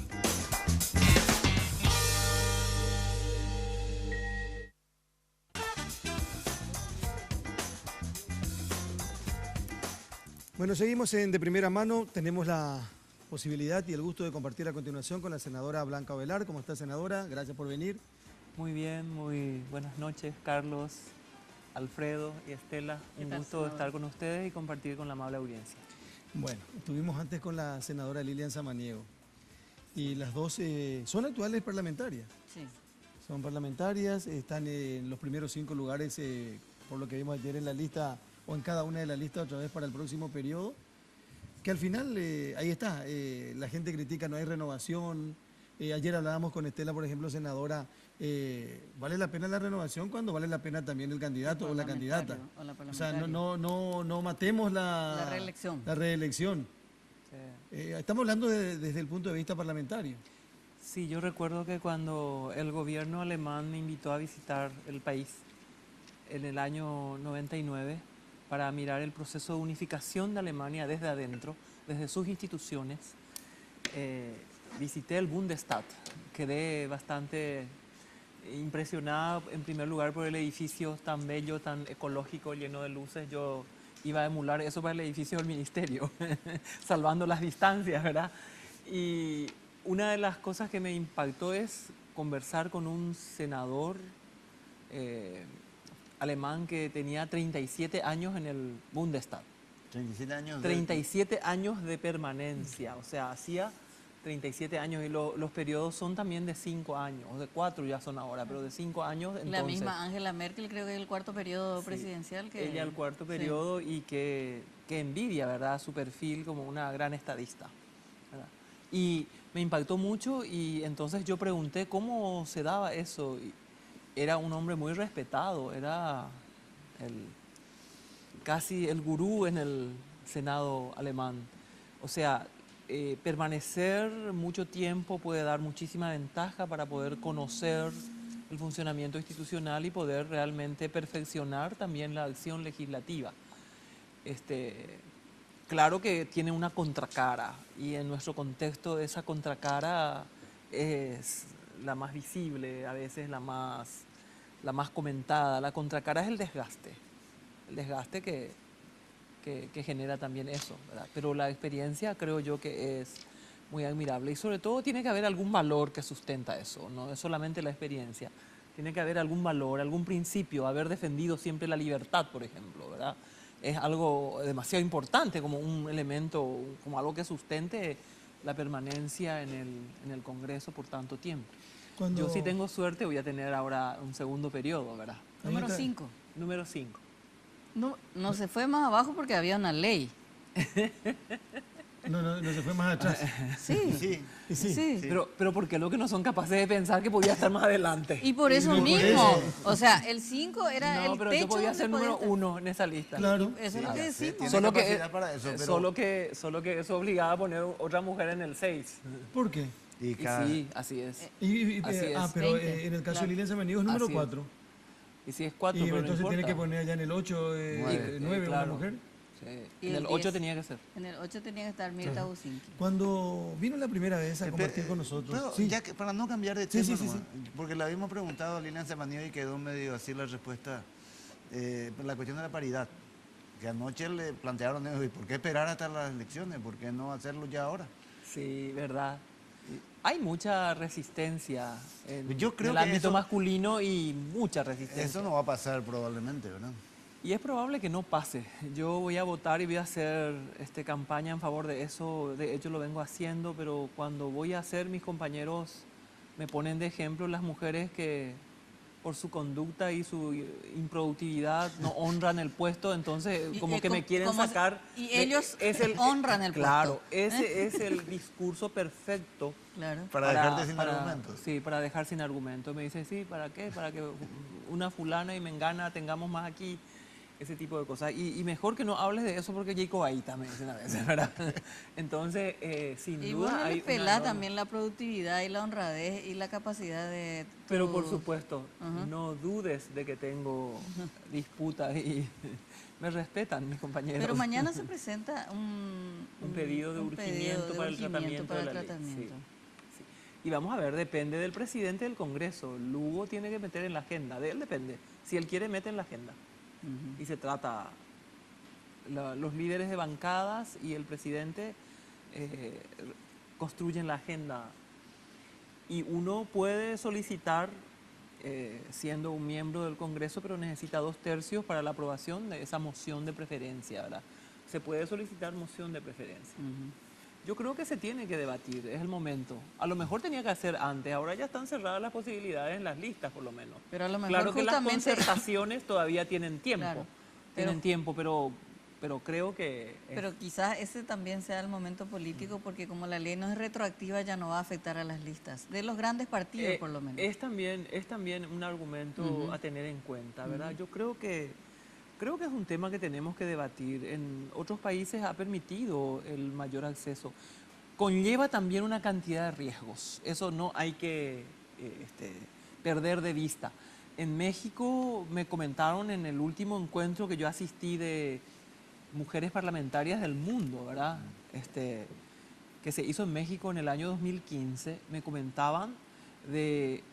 Bueno, seguimos en De Primera Mano. Tenemos la posibilidad y el gusto de compartir a continuación con la senadora Blanca Ovelar. ¿Cómo está, senadora? Gracias por venir. Muy bien, muy buenas noches, Carlos, Alfredo y Estela. Un gusto estar con ustedes y compartir con la amable audiencia. Bueno, estuvimos antes con la senadora Lilian Samaniego y las dos son actuales parlamentarias. Sí. Son parlamentarias, están en los primeros 5 lugares, por lo que vimos ayer en la lista, o en cada una de las listas otra vez para el próximo periodo, que al final, ahí está, la gente critica, no hay renovación. Ayer hablábamos con Estela, por ejemplo, senadora, ¿vale la pena la renovación cuando vale la pena también el candidato o la candidata? O sea, no matemos la reelección. La reelección. Sí. Estamos hablando desde el punto de vista parlamentario. Sí, yo recuerdo que cuando el gobierno alemán me invitó a visitar el país en el año 99, para mirar el proceso de unificación de Alemania desde adentro, desde sus instituciones. Visité el Bundestag, quedé bastante impresionada en primer lugar por el edificio tan bello, tan ecológico, lleno de luces. Yo iba a emular eso para el edificio del ministerio, salvando las distancias, ¿verdad? Y una de las cosas que me impactó es conversar con un senador alemán que tenía 37 años en el Bundestag. 37 años. 37 años de permanencia, o sea, hacía 37 años y los periodos son también de 5 años, de 4 ya son ahora, pero de 5 años entonces. La misma Angela Merkel creo que es el cuarto periodo presidencial. Que ella el cuarto periodo, y que envidia, ¿verdad?, su perfil como una gran estadista, ¿verdad? Y me impactó mucho y entonces yo pregunté cómo se daba eso. Era un hombre muy respetado, era casi el gurú en el Senado alemán. O sea, permanecer mucho tiempo puede dar muchísima ventaja para poder conocer el funcionamiento institucional y poder realmente perfeccionar también la acción legislativa. Claro que tiene una contracara, y en nuestro contexto esa contracara es la más visible, a veces la más la más comentada. La contracara es el desgaste que genera también eso, ¿verdad? Pero la experiencia creo yo que es muy admirable y sobre todo tiene que haber algún valor que sustenta eso, no es solamente la experiencia, tiene que haber algún valor, algún principio, haber defendido siempre la libertad, por ejemplo, ¿verdad? Es algo demasiado importante como un elemento, como algo que sustente la permanencia en el Congreso por tanto tiempo. Yo si tengo suerte voy a tener ahora un segundo periodo, ¿verdad? Número 5. Número 5. No se fue más abajo porque había una ley. No se fue más atrás. Sí. Sí. Pero ¿por qué lo que no son capaces de pensar que podía estar más adelante? Y por eso por mismo, eso. o sea, el 5 era el pero techo yo podía donde ser número estar. 1 en esa lista. Claro. Eso es lo que decimos. tiene Solo que, capacidad para eso, pero- solo que eso obligaba a poner otra mujer en el 6. ¿Por qué? Y Y cada- sí, así es. Pero Así es. 20, en el caso claro. de Lilian Samaniego es número Así es. 4. Y si es 4, Y pero no entonces tiene importa. que poner allá en el 8, 9 claro. una mujer. Sí. Y En el el 8 10. tenía que ser. En el 8 tenía que estar Mirta Bucinqui. Cuando vino la primera vez a compartir con nosotros. Pero Sí. ya que, para no cambiar de Sí, tema, sí, nomás, porque le habíamos preguntado a Lilian Samaniego y quedó medio así la respuesta, la cuestión de la paridad, que anoche le plantearon eso, ¿y por qué esperar hasta las elecciones? ¿Por qué no hacerlo ya ahora? Sí, verdad. Hay mucha resistencia en, Yo creo en el que ámbito eso- masculino y mucha resistencia. Eso no va a pasar probablemente, ¿verdad? Y es probable que no pase. Yo voy a votar y voy a hacer campaña en favor de eso. De hecho, lo vengo haciendo, pero cuando voy a hacer, mis compañeros me ponen de ejemplo las mujeres que por su conducta y su improductividad no honran el puesto, entonces Y, como que me quieren como- sacar. y ellos honran el Claro, puesto. ese es el discurso perfecto. Claro. Para dejarte sin argumentos. Sí, para dejar sin argumentos. Me dice, sí, ¿para qué? Para que una fulana y mengana tengamos más aquí. Ese tipo de cosas. Y mejor que no hables de eso porque Jacob ahí también dicen a veces, ¿verdad? Entonces, sin Y duda vos no hay le una pelás enorme- también la productividad y la honradez y la capacidad de... Pero tu- por supuesto, Ajá. no dudes de que tengo disputas y me respetan mis compañeros. Pero mañana se presenta un pedido de urgimiento para el urgimiento tratamiento para de el la ley. tratamiento. Sí. Y vamos a ver, depende del presidente del Congreso. Lugo tiene que meter en la agenda, de él depende. Si él quiere, mete en la agenda. Y se trata, los líderes de bancadas y el presidente construyen la agenda. Y uno puede solicitar, siendo un miembro del Congreso, pero necesita 2/3 para la aprobación de esa moción de preferencia, ¿verdad? Se puede solicitar moción de preferencia. Yo creo que se tiene que debatir, es el momento. A lo mejor tenía que hacer antes, ahora ya están cerradas las posibilidades en las listas, por lo menos. Pero a lo mejor Claro que las justamente- concertaciones todavía tienen tiempo, Claro, tienen tiempo, pero creo que... Pero quizás ese también sea el momento político porque como la ley no es retroactiva ya no va a afectar a las listas, de los grandes partidos por lo menos. Es también un argumento a tener en cuenta, ¿verdad? Yo creo que es un tema que tenemos que debatir. En otros países ha permitido el mayor acceso. Conlleva también una cantidad de riesgos. Eso no hay que perder de vista. En México me comentaron en el último encuentro que yo asistí de mujeres parlamentarias del mundo, ¿verdad? Que se hizo en México en el año 2015, me comentaban de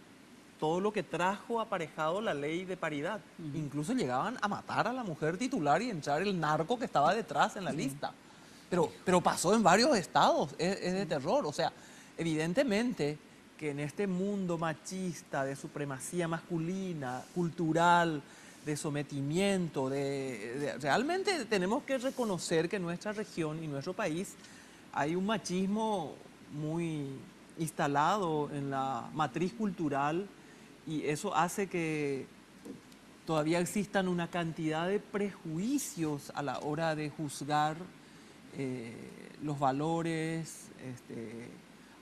todo lo que trajo aparejado la ley de paridad. Incluso llegaban a matar a la mujer titular y entrar el narco que estaba detrás en la lista. Pero pasó en varios estados, es de terror. O sea, evidentemente que en este mundo machista de supremacía masculina, cultural, de sometimiento, realmente tenemos que reconocer que en nuestra región y nuestro país hay un machismo muy instalado en la matriz cultural y eso hace que todavía existan una cantidad de prejuicios a la hora de juzgar los valores,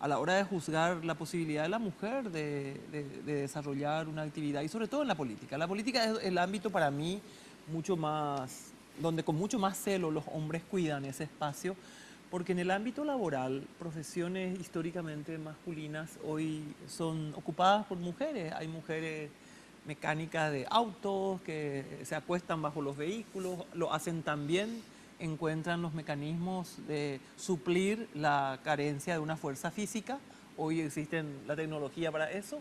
a la hora de juzgar la posibilidad de la mujer de desarrollar una actividad y sobre todo en la política. La política es el ámbito para mí mucho más, donde con mucho más celo los hombres cuidan ese espacio, porque en el ámbito laboral, profesiones históricamente masculinas hoy son ocupadas por mujeres. Hay mujeres mecánicas de autos que se acuestan bajo los vehículos, lo hacen también, encuentran los mecanismos de suplir la carencia de una fuerza física. Hoy existe la tecnología para eso.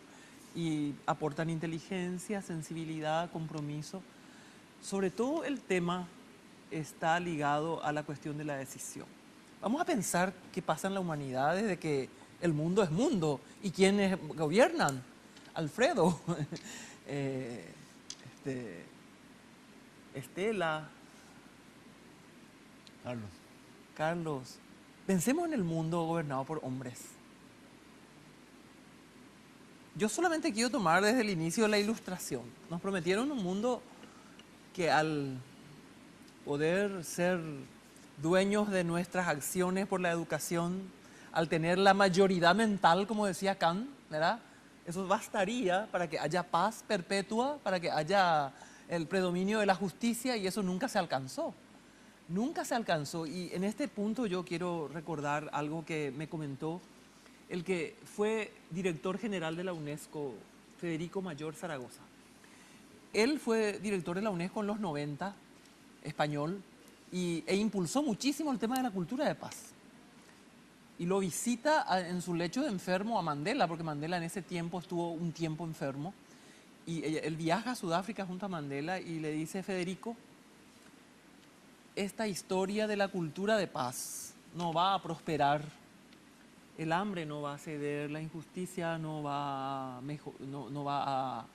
y aportan inteligencia, sensibilidad, compromiso. Sobre todo el tema está ligado a la cuestión de la decisión. Vamos a pensar qué pasa en la humanidad desde que el mundo es mundo y quienes gobiernan. Alfredo, Estela, Carlos. Pensemos en el mundo gobernado por hombres. Yo solamente quiero tomar desde el inicio de la Ilustración. Nos prometieron un mundo que al poder ser dueños de nuestras acciones por la educación, al tener la mayoría mental, como decía Kant, ¿verdad? Eso bastaría para que haya paz perpetua, para que haya el predominio de la justicia, y eso nunca se alcanzó. Nunca se alcanzó. Y en este punto yo quiero recordar algo que me comentó el que fue director general de la UNESCO, Federico Mayor Zaragoza. Él fue director de la UNESCO en los 90, español, e impulsó muchísimo el tema de la cultura de paz. Y lo visita en su lecho de enfermo a Mandela, porque Mandela en ese tiempo estuvo un tiempo enfermo. Y él viaja a Sudáfrica junto a Mandela y le dice: Federico, esta historia de la cultura de paz no va a prosperar. El hambre no va a ceder, la injusticia no va a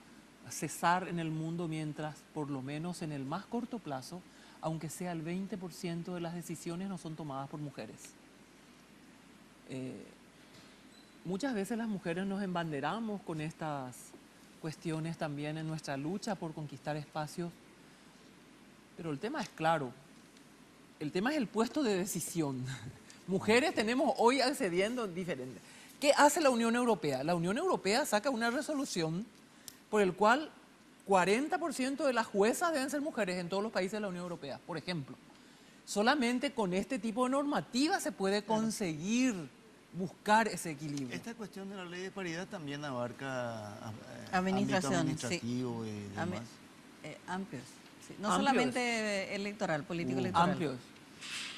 cesar en el mundo mientras, por lo menos en el más corto plazo, aunque sea el 20% de las decisiones no son tomadas por mujeres. Muchas veces las mujeres nos embanderamos con estas cuestiones también en nuestra lucha por conquistar espacios, pero el tema es claro, el tema es el puesto de decisión. Mujeres tenemos hoy accediendo diferente. ¿Qué hace la Unión Europea? La Unión Europea saca una resolución por el cual 40% de las juezas deben ser mujeres en todos los países de la Unión Europea, por ejemplo. Solamente con este tipo de normativa se puede conseguir buscar ese equilibrio. Esta cuestión de la ley de paridad también abarca Administración, ámbito administrativo y demás. Amplios. Sí. No Amplios. solamente electoral, político electoral. Amplios.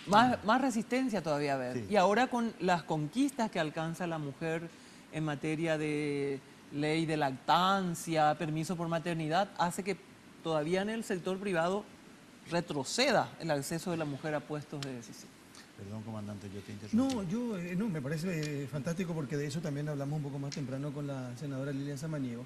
Más resistencia todavía a ver. Sí. Y ahora con las conquistas que alcanza la mujer en materia de ley de lactancia, permiso por maternidad, hace que todavía en el sector privado retroceda el acceso de la mujer a puestos de decisión. Perdón, comandante, yo te interrumpí. No, me parece fantástico porque de eso también hablamos un poco más temprano con la senadora Lilian Samaniego.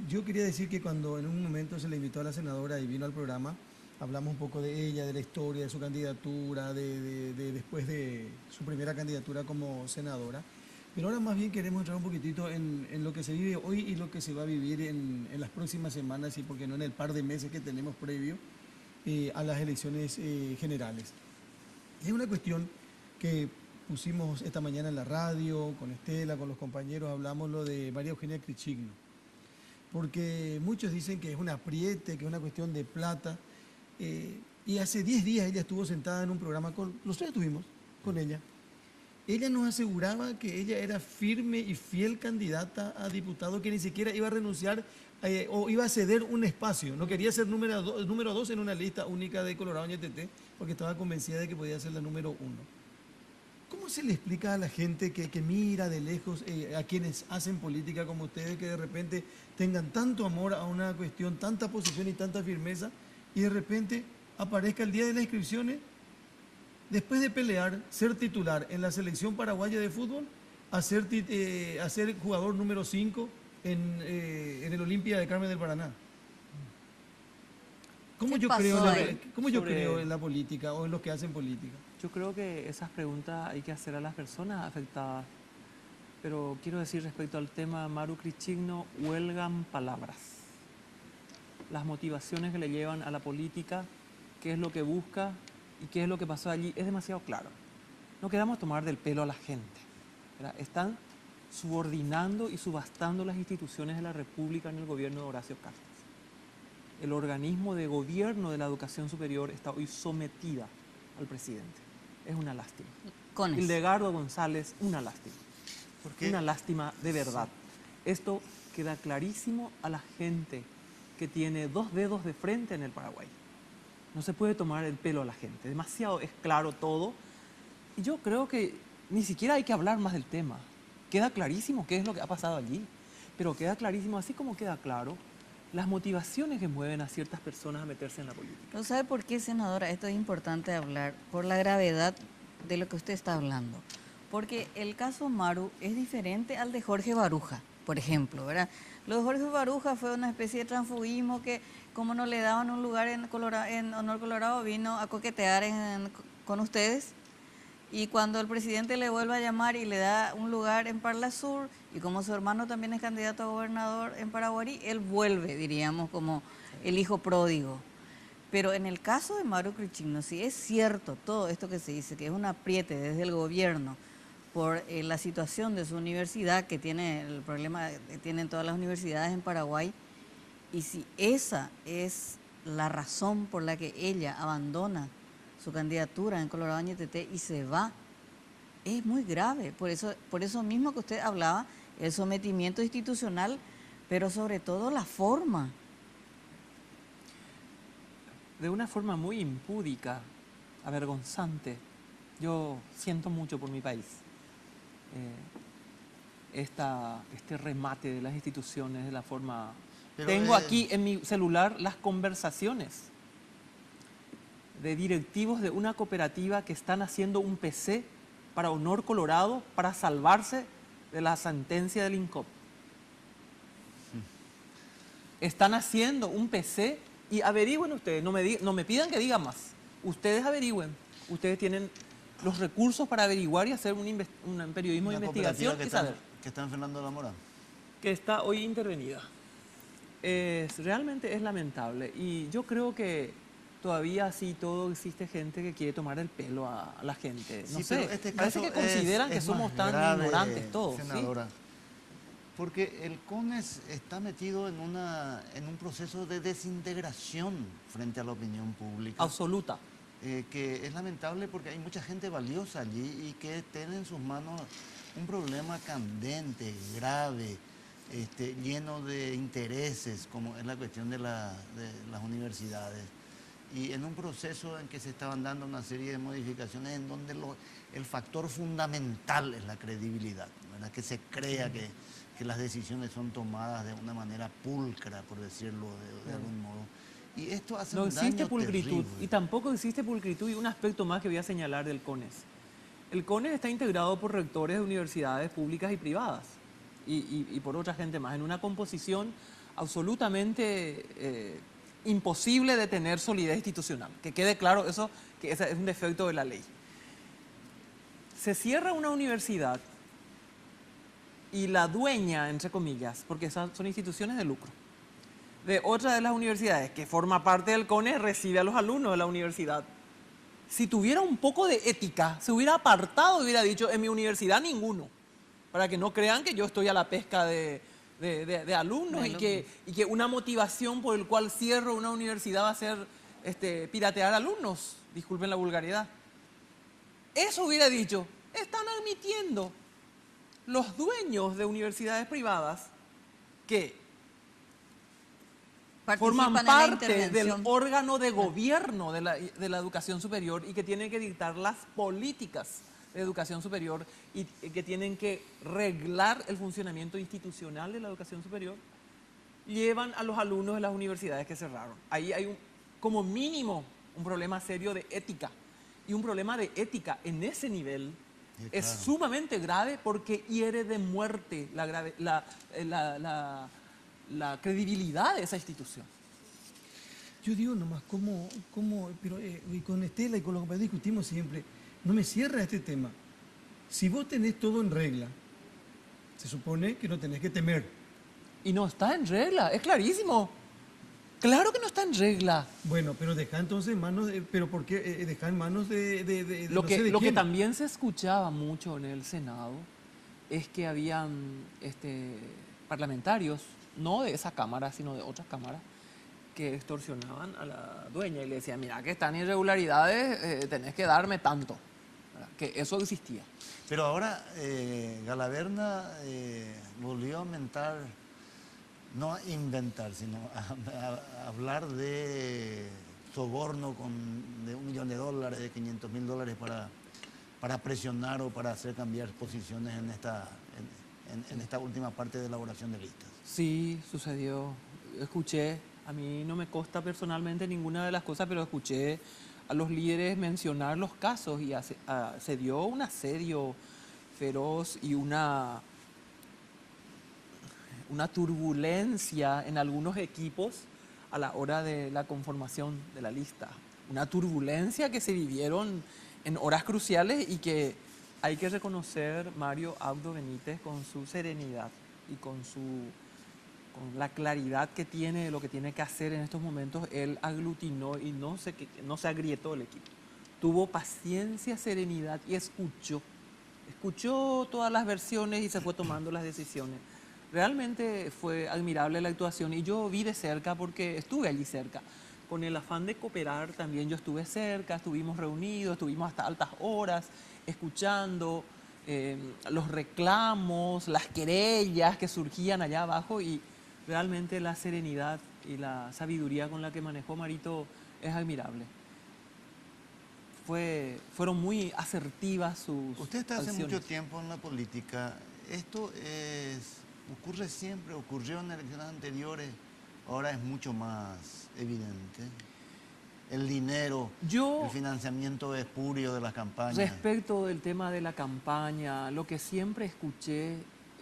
Yo quería decir que cuando en un momento se le invitó a la senadora y vino al programa, hablamos un poco de ella, de la historia, de su candidatura, después de su primera candidatura como senadora. Pero ahora más bien queremos entrar un poquitito en lo que se vive hoy y lo que se va a vivir en las próximas semanas, y porque no en el par de meses que tenemos previo a las elecciones generales. Es una cuestión que pusimos esta mañana en la radio, con Estela, con los compañeros, hablamos lo de María Eugenia Crichigno. Porque muchos dicen que es un apriete, que es una cuestión de plata. Y hace 10 días ella estuvo sentada en un programa, los tres estuvimos con ella. Ella nos aseguraba que ella era firme y fiel candidata a diputado, que ni siquiera iba a renunciar o iba a ceder un espacio. No quería ser número 2 en una lista única de Colorado NTT, porque estaba convencida de que podía ser la número 1. ¿Cómo se le explica a la gente que mira de lejos, a quienes hacen política como ustedes, que de repente tengan tanto amor a una cuestión, tanta posición y tanta firmeza, y de repente aparezca el día de las inscripciones, después de pelear, ser titular en la selección paraguaya de fútbol, a ser jugador número 5 en el Olimpia de Carmen del Paraná? ¿Cómo yo creo en la política o en los que hacen política? Yo creo que esas preguntas hay que hacer a las personas afectadas. Pero quiero decir respecto al tema Maru Crichigno, huelgan palabras. Las motivaciones que le llevan a la política, qué es lo que busca y qué es lo que pasó allí, es demasiado claro. No queramos tomar del pelo a la gente, ¿verdad? Están subordinando y subastando las instituciones de la República en el gobierno de Horacio Cartes. El organismo de gobierno de la educación superior está hoy sometida al presidente. Es una lástima. Hildegardo González, una lástima. ¿Por qué? Una lástima de verdad. Esto queda clarísimo a la gente que tiene 2 dedos de frente en el Paraguay. No se puede tomar el pelo a la gente. Demasiado es claro todo. Y yo creo que ni siquiera hay que hablar más del tema. Queda clarísimo qué es lo que ha pasado allí. pero queda clarísimo, así como queda claro, las motivaciones que mueven a ciertas personas a meterse en la política. ¿No sabe por qué, senadora? Esto es importante hablar, por la gravedad de lo que usted está hablando. Porque el caso Maru es diferente al de Jorge Baruja, por ejemplo, ¿verdad? Lo de Jorge Baruja fue una especie de transfugismo que, como no le daban un lugar en Honor Colorado, vino a coquetear con ustedes. Y cuando el presidente le vuelve a llamar y le da un lugar en Parla Sur, y como su hermano también es candidato a gobernador en Paraguarí, él vuelve, diríamos, como el hijo pródigo. Pero en el caso de Maru Krichinno, si es cierto todo esto que se dice, que es un apriete desde el gobierno por la situación de su universidad, que tiene el problema que tienen todas las universidades en Paraguay, y si esa es la razón por la que ella abandona su candidatura en Colorado Ñeteté y se va, es muy grave. Por eso mismo que usted hablaba, el sometimiento institucional, pero sobre todo la forma. De una forma muy impúdica, avergonzante. Yo siento mucho por mi país. Este remate de las instituciones de la forma... Pero tengo aquí en mi celular las conversaciones de directivos de una cooperativa que están haciendo un PC para Honor Colorado para salvarse de la sentencia del INCOP. Están haciendo un PC y averigüen ustedes, no me pidan que diga más. Ustedes averigüen, ustedes tienen los recursos para averiguar y hacer un periodismo de investigación y saber. Que está en Fernando de la Mora. Que está hoy intervenida. Realmente es lamentable y yo creo que todavía así todo existe gente que quiere tomar el pelo a la gente. No Sí, sé, pero este parece caso que consideran que es somos más tan grave, ignorantes todos. senadora, porque el CONES está metido en un proceso de desintegración frente a la opinión pública. Absoluta. Que es lamentable porque hay mucha gente valiosa allí y que tiene en sus manos un problema candente, grave, lleno de intereses, como es la cuestión de las universidades. Y en un proceso en que se estaban dando una serie de modificaciones en donde el factor fundamental es la credibilidad, ¿verdad? Que se crea que las decisiones son tomadas de una manera pulcra, por decirlo de algún modo. Y esto hace No un daño existe pulcritud terrible. y tampoco existe pulcritud y un aspecto más que voy a señalar del CONES. El CONES está integrado por rectores de universidades públicas y privadas y por otra gente más, en una composición absolutamente imposible de tener solidez institucional. Que quede claro eso, que ese es un defecto de la ley. Se cierra una universidad y la dueña, entre comillas, porque son instituciones de lucro, de otra de las universidades que forma parte del CONES recibe a los alumnos de la universidad. Si tuviera un poco de ética, se hubiera apartado y hubiera dicho, en mi universidad ninguno, para que no crean que yo estoy a la pesca de alumnos y que una motivación por el cual cierro una universidad va a ser piratear alumnos, disculpen la vulgaridad. Eso hubiera dicho, están admitiendo los dueños de universidades privadas que forman parte del órgano de gobierno de la educación superior y que tienen que dictar las políticas de educación superior y que tienen que reglar el funcionamiento institucional de la educación superior, llevan a los alumnos de las universidades que cerraron. Ahí hay como mínimo un problema serio de ética. Y un problema de ética en ese nivel es sumamente grave porque hiere de muerte la credibilidad de esa institución. Yo digo nomás, pero y con Estela y con los compañeros discutimos siempre, no me cierra este tema. Si vos tenés todo en regla, se supone que no tenés que temer. Y no está en regla, es clarísimo. Claro que no está en regla. Bueno, pero deja entonces en manos pero ¿por qué dejar en manos de Lo no sé de que quién? también se escuchaba mucho en el Senado es que habían parlamentarios, no de esa cámara, sino de otras cámaras, que extorsionaban a la dueña y le decían, mira, que están irregularidades, tenés que darme tanto. ¿Verdad? Que eso existía. Pero ahora Galaverna volvió a aumentar, no a inventar, sino a hablar de soborno de $1 millón, de $500.000 para presionar o para hacer cambiar posiciones en esta última parte de elaboración de listas. Sí, sucedió. Escuché, a mí no me consta personalmente ninguna de las cosas, pero escuché a los líderes mencionar los casos y se dio un asedio feroz y una turbulencia en algunos equipos a la hora de la conformación de la lista. Una turbulencia que se vivieron en horas cruciales y que hay que reconocer Mario Abdo Benítez con su serenidad y con la claridad que tiene de lo que tiene que hacer en estos momentos. Él aglutinó y no se agrietó el equipo. Tuvo paciencia, serenidad y escuchó todas las versiones y se fue tomando las decisiones. Realmente fue admirable la actuación y yo vi de cerca porque estuve allí cerca. Con el afán de cooperar también yo estuve cerca, estuvimos reunidos, estuvimos hasta altas horas escuchando los reclamos, las querellas que surgían allá abajo y realmente la serenidad y la sabiduría con la que manejó Marito es admirable. Fueron muy asertivas sus Usted está hace acciones. mucho tiempo en la política. Esto ocurre siempre, ocurrió en elecciones anteriores, ahora es mucho más evidente. El dinero, el financiamiento espurio de las campañas. Respecto del tema de la campaña, lo que siempre escuché,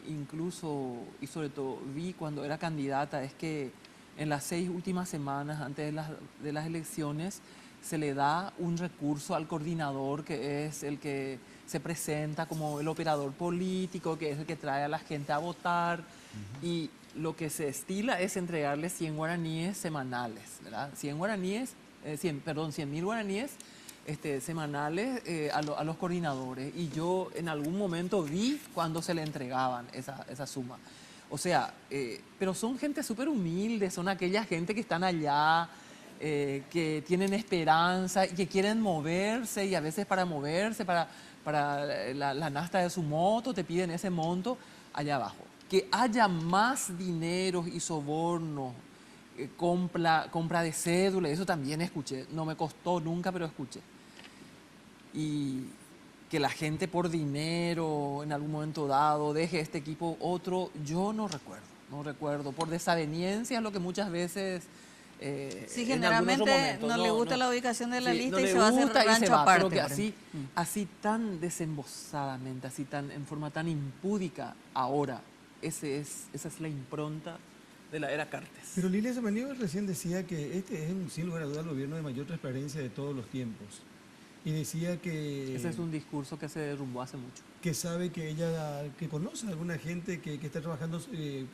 incluso y sobre todo vi cuando era candidata, es que en las 6 últimas semanas antes de las elecciones se le da un recurso al coordinador, que es el que se presenta como el operador político, que es el que trae a la gente a votar. Y lo que se estila es entregarle 100 guaraníes semanales, ¿verdad? 100 mil guaraníes semanales a los coordinadores. Y yo en algún momento vi cuando se le entregaban esa suma. O sea, pero son gente súper humilde, son aquella gente que están allá, que tienen esperanza y que quieren moverse, y a veces para moverse, para la nafta de su moto, te piden ese monto allá abajo. Que haya más dinero y soborno, compra de cédula, eso también escuché. No me costó nunca, pero escuché. Y que la gente por dinero en algún momento dado deje este equipo otro, yo no recuerdo. Por desaveniencia es lo que muchas veces... sí, generalmente no le gusta la ubicación de la lista y se va a hacer gusta y rancho se va, aparte. pero que así tan desembosadamente, en forma tan impúdica, ahora, esa es la impronta de la era Cartes. Pero Lilia Samaniego recién decía que este es, sin lugar a dudas, el gobierno de mayor transparencia de todos los tiempos. Y decía que... Ese es un discurso que se derrumbó hace mucho. Que sabe que ella, que conoce a alguna gente que está trabajando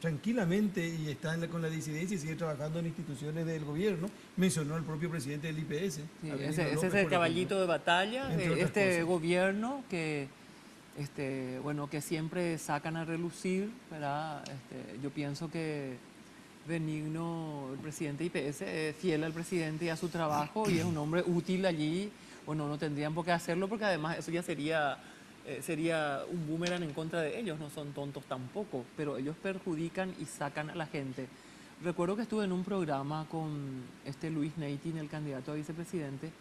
tranquilamente y está con la disidencia y sigue trabajando en instituciones del gobierno. Mencionó al propio presidente del IPS. Sí, ese es el caballito de batalla de este gobierno que siempre sacan a relucir, ¿verdad? Yo pienso que Benigno, el presidente IPS, es fiel al presidente y a su trabajo y es un hombre útil allí. Bueno, no tendrían por qué hacerlo porque además eso ya sería un boomerang en contra de ellos. No son tontos tampoco, pero ellos perjudican y sacan a la gente. Recuerdo que estuve en un programa con Luis Neitin, el candidato a vicepresidente,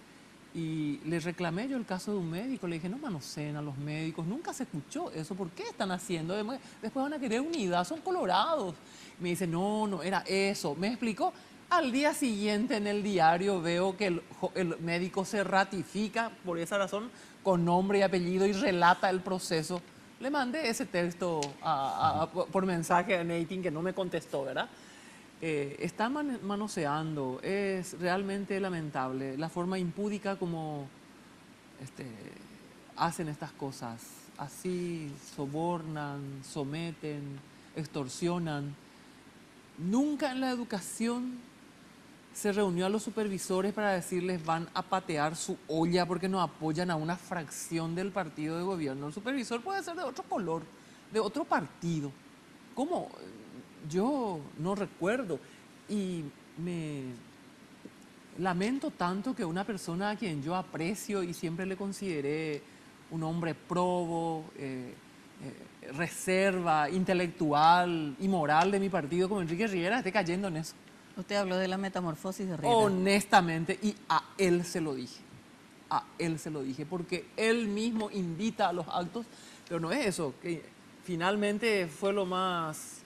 y le reclamé yo el caso de un médico. Le dije, no manoseen a los médicos, nunca se escuchó eso. ¿Por qué están haciendo? Después van a querer unidad, son colorados. Me dice, no era eso. Me explicó. Al día siguiente en el diario veo que el médico se ratifica por esa razón con nombre y apellido y relata el proceso. Le mandé ese texto por mensaje a Neitin, que no me contestó, ¿verdad? Está manoseando, es realmente lamentable la forma impúdica como hacen estas cosas. Así sobornan, someten, extorsionan. Nunca en la educación se reunió a los supervisores para decirles van a patear su olla porque no apoyan a una fracción del partido de gobierno. El supervisor puede ser de otro color, de otro partido. ¿Cómo? Yo no recuerdo. Y me lamento tanto que una persona a quien yo aprecio y siempre le consideré un hombre probo, reserva, intelectual y moral de mi partido como Enrique Riera esté cayendo en eso. Usted habló de la metamorfosis de Riera. Honestamente, y a él se lo dije. A él se lo dije, porque él mismo invita a los actos, pero no es eso. Que finalmente fue lo más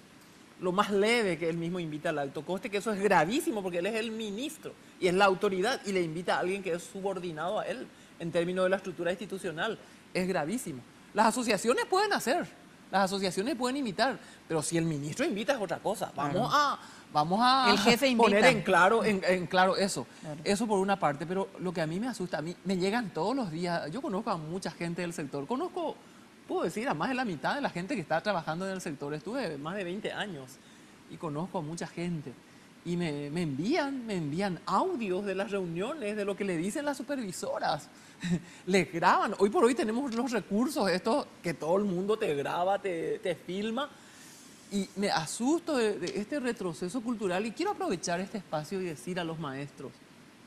leve que él mismo invita al alto coste, que eso es gravísimo porque él es el ministro y es la autoridad y le invita a alguien que es subordinado a él en términos de la estructura institucional. Es gravísimo. Las asociaciones pueden hacer, las asociaciones pueden invitar, pero si el ministro invita es otra cosa. Vamos a El jefe poner invita. en claro eso. Claro. Eso por una parte, pero lo que a mí me asusta, a mí me llegan todos los días, yo conozco a mucha gente del sector, puedo decir, a más de la mitad de la gente que está trabajando en el sector. Estuve más de 20 años y conozco a mucha gente. Y me envían audios de las reuniones, de lo que le dicen las supervisoras. Les graban. Hoy por hoy tenemos los recursos estos que todo el mundo te graba, te filma. Y me asusto de este retroceso cultural. Y quiero aprovechar este espacio y decir a los maestros,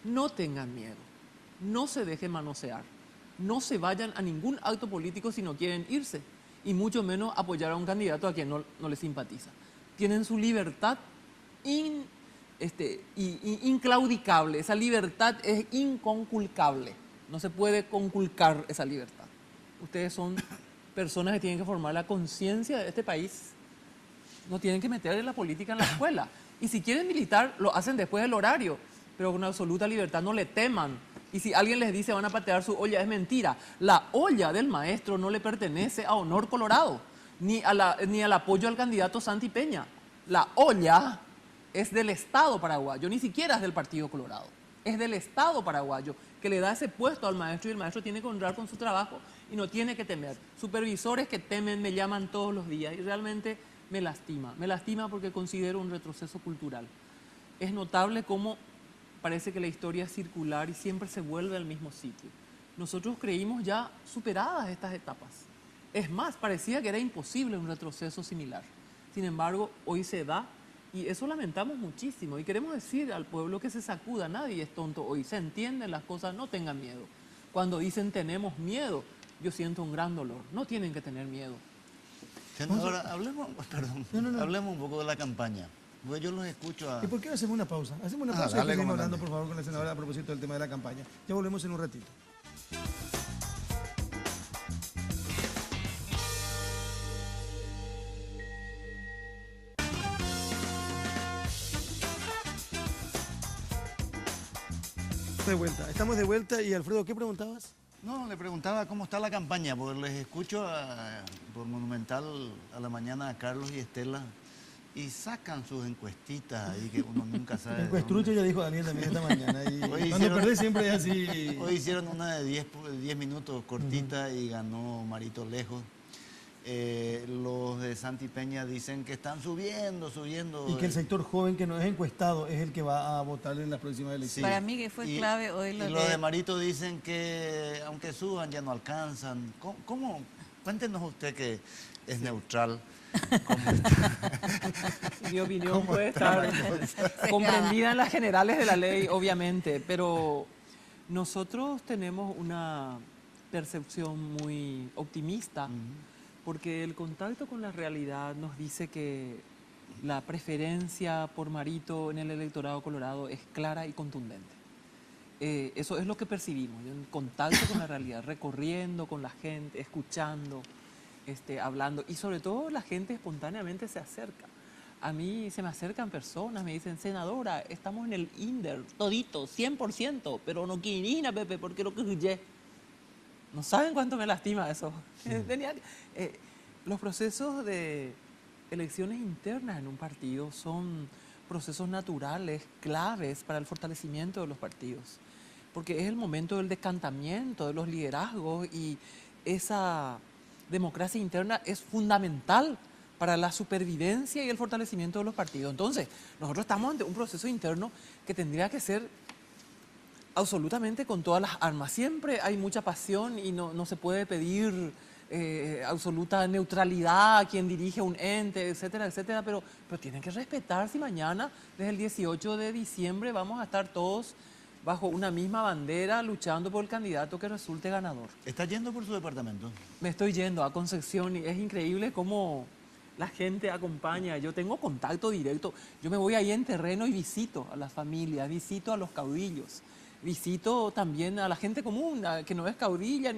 no tengan miedo, no se dejen manosear. No se vayan a ningún acto político si no quieren irse, y mucho menos apoyar a un candidato a quien no les simpatiza. Tienen su libertad inclaudicable, esa libertad es inconculcable, no se puede conculcar esa libertad. Ustedes son personas que tienen que formar la conciencia de este país, no tienen que meter la política en la escuela, y si quieren militar lo hacen después del horario, pero con absoluta libertad, no le teman. Y si alguien les dice van a patear su olla, es mentira. La olla del maestro no le pertenece a Honor Colorado, ni al apoyo al candidato Santi Peña. La olla es del Estado paraguayo, ni siquiera es del Partido Colorado. Es del Estado paraguayo que le da ese puesto al maestro y el maestro tiene que honrar con su trabajo y no tiene que temer. Supervisores que temen me llaman todos los días y realmente me lastima. Me lastima porque considero un retroceso cultural. Es notable cómo parece que la historia es circular y siempre se vuelve al mismo sitio. Nosotros creímos ya superadas estas etapas. Es más, parecía que era imposible un retroceso similar. Sin embargo, hoy se da y eso lamentamos muchísimo. Y queremos decir al pueblo que se sacuda, nadie es tonto hoy, se entienden las cosas, no tengan miedo. Cuando dicen tenemos miedo, yo siento un gran dolor. No tienen que tener miedo. Ahora, hablemos un poco de la campaña. Porque yo los escucho a... ¿Y por qué no hacemos una pausa? Hacemos una pausa y dale, seguimos comandante. hablando, por favor, con la senadora a propósito del tema de la campaña. Ya volvemos en un ratito. Estamos de vuelta y Alfredo, ¿qué preguntabas? No, le preguntaba cómo está la campaña, porque les escucho por Monumental a la mañana a Carlos y Estela y sacan sus encuestitas ahí que uno nunca sabe. El encuestrucho ya dijo Daniel también esta mañana. Y Hoy cuando hicieron- perdés siempre es así. Hoy hicieron una de 10 minutos cortita y ganó Marito Lejos. Los de Santi Peña dicen que están subiendo. Y que el sector joven que no es encuestado es el que va a votar en las próximas Sí. elecciones. Para mí que fue clave hoy lo y los que- de Marito dicen que aunque suban ya no alcanzan. ¿Cómo? Cuéntenos usted que es neutral. ¿Cómo está? Mi opinión puede estar comprendida en las generales de la ley, obviamente, pero nosotros tenemos una percepción muy optimista porque el contacto con la realidad nos dice que la preferencia por Marito en el electorado colorado es clara y contundente. Eso es lo que percibimos, en contacto con la realidad, recorriendo con la gente, escuchando, hablando, y sobre todo la gente espontáneamente se acerca. A mí se me acercan personas, me dicen, senadora, estamos en el INDER, todito, 100%, pero no quieren Pepe, porque lo que huye. No saben cuánto me lastima eso. Los procesos de elecciones internas en un partido son procesos naturales, claves para el fortalecimiento de los partidos, porque es el momento del decantamiento de los liderazgos y esa democracia interna es fundamental para la supervivencia y el fortalecimiento de los partidos. Entonces, nosotros estamos ante un proceso interno que tendría que ser absolutamente con todas las armas. Siempre hay mucha pasión y no se puede pedir absoluta neutralidad a quien dirige un ente, etcétera, etcétera, pero tienen que respetar si mañana, desde el 18 de diciembre, vamos a estar todos bajo una misma bandera luchando por el candidato que resulte ganador. ¿Está yendo por su departamento? Me estoy yendo a Concepción y es increíble cómo la gente acompaña. Yo tengo contacto directo. Yo me voy ahí en terreno y visito a las familias, visito a los caudillos, visito también a la gente común, que no es caudilla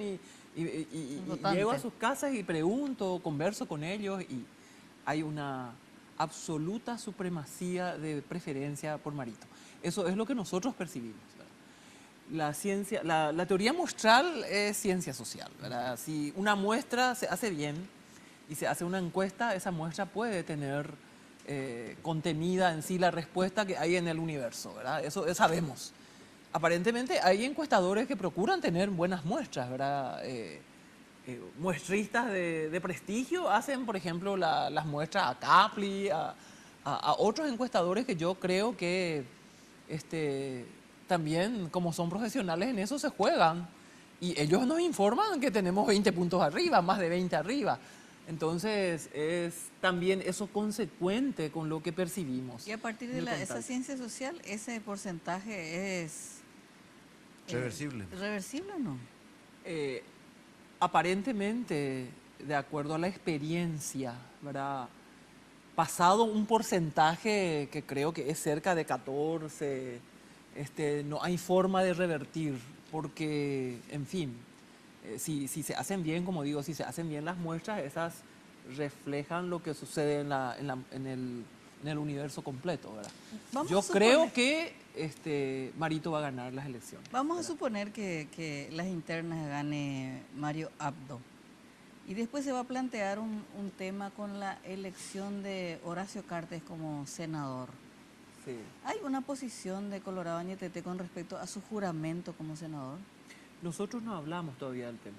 Votante. llego a sus casas y pregunto, converso con ellos y hay una absoluta supremacía de preferencia por Marito. Eso es lo que nosotros percibimos, ¿verdad? La ciencia, la teoría muestral es ciencia social, ¿verdad? Si una muestra se hace bien y se hace una encuesta, esa muestra puede tener contenida en sí la respuesta que hay en el universo, ¿verdad? Eso sabemos. Aparentemente hay encuestadores que procuran tener buenas muestras, ¿verdad? Muestristas de prestigio hacen, por ejemplo, las muestras a Capli, a otros encuestadores que yo creo que también, como son profesionales en eso, se juegan. Y ellos nos informan que tenemos 20 puntos arriba, más de 20 arriba. Entonces, es también eso consecuente con lo que percibimos. Y a partir en de el esa contacto. ciencia social, ese porcentaje es... Reversible. ¿Reversible o no? Aparentemente, de acuerdo a la experiencia, ¿verdad? Pasado un porcentaje que creo que es cerca de 14, no hay forma de revertir, porque, en fin, si se hacen bien, como digo, si se hacen bien las muestras, esas reflejan lo que sucede en el universo completo, ¿verdad? Vamos Yo a suponer- creo que Marito va a ganar las elecciones. Vamos a suponer que las internas gane Mario Abdo. Y después se va a plantear un tema con la elección de Horacio Cartes como senador. Sí. ¿Hay una posición de Colorado Añetete con respecto a su juramento como senador? Nosotros no hablamos todavía del tema.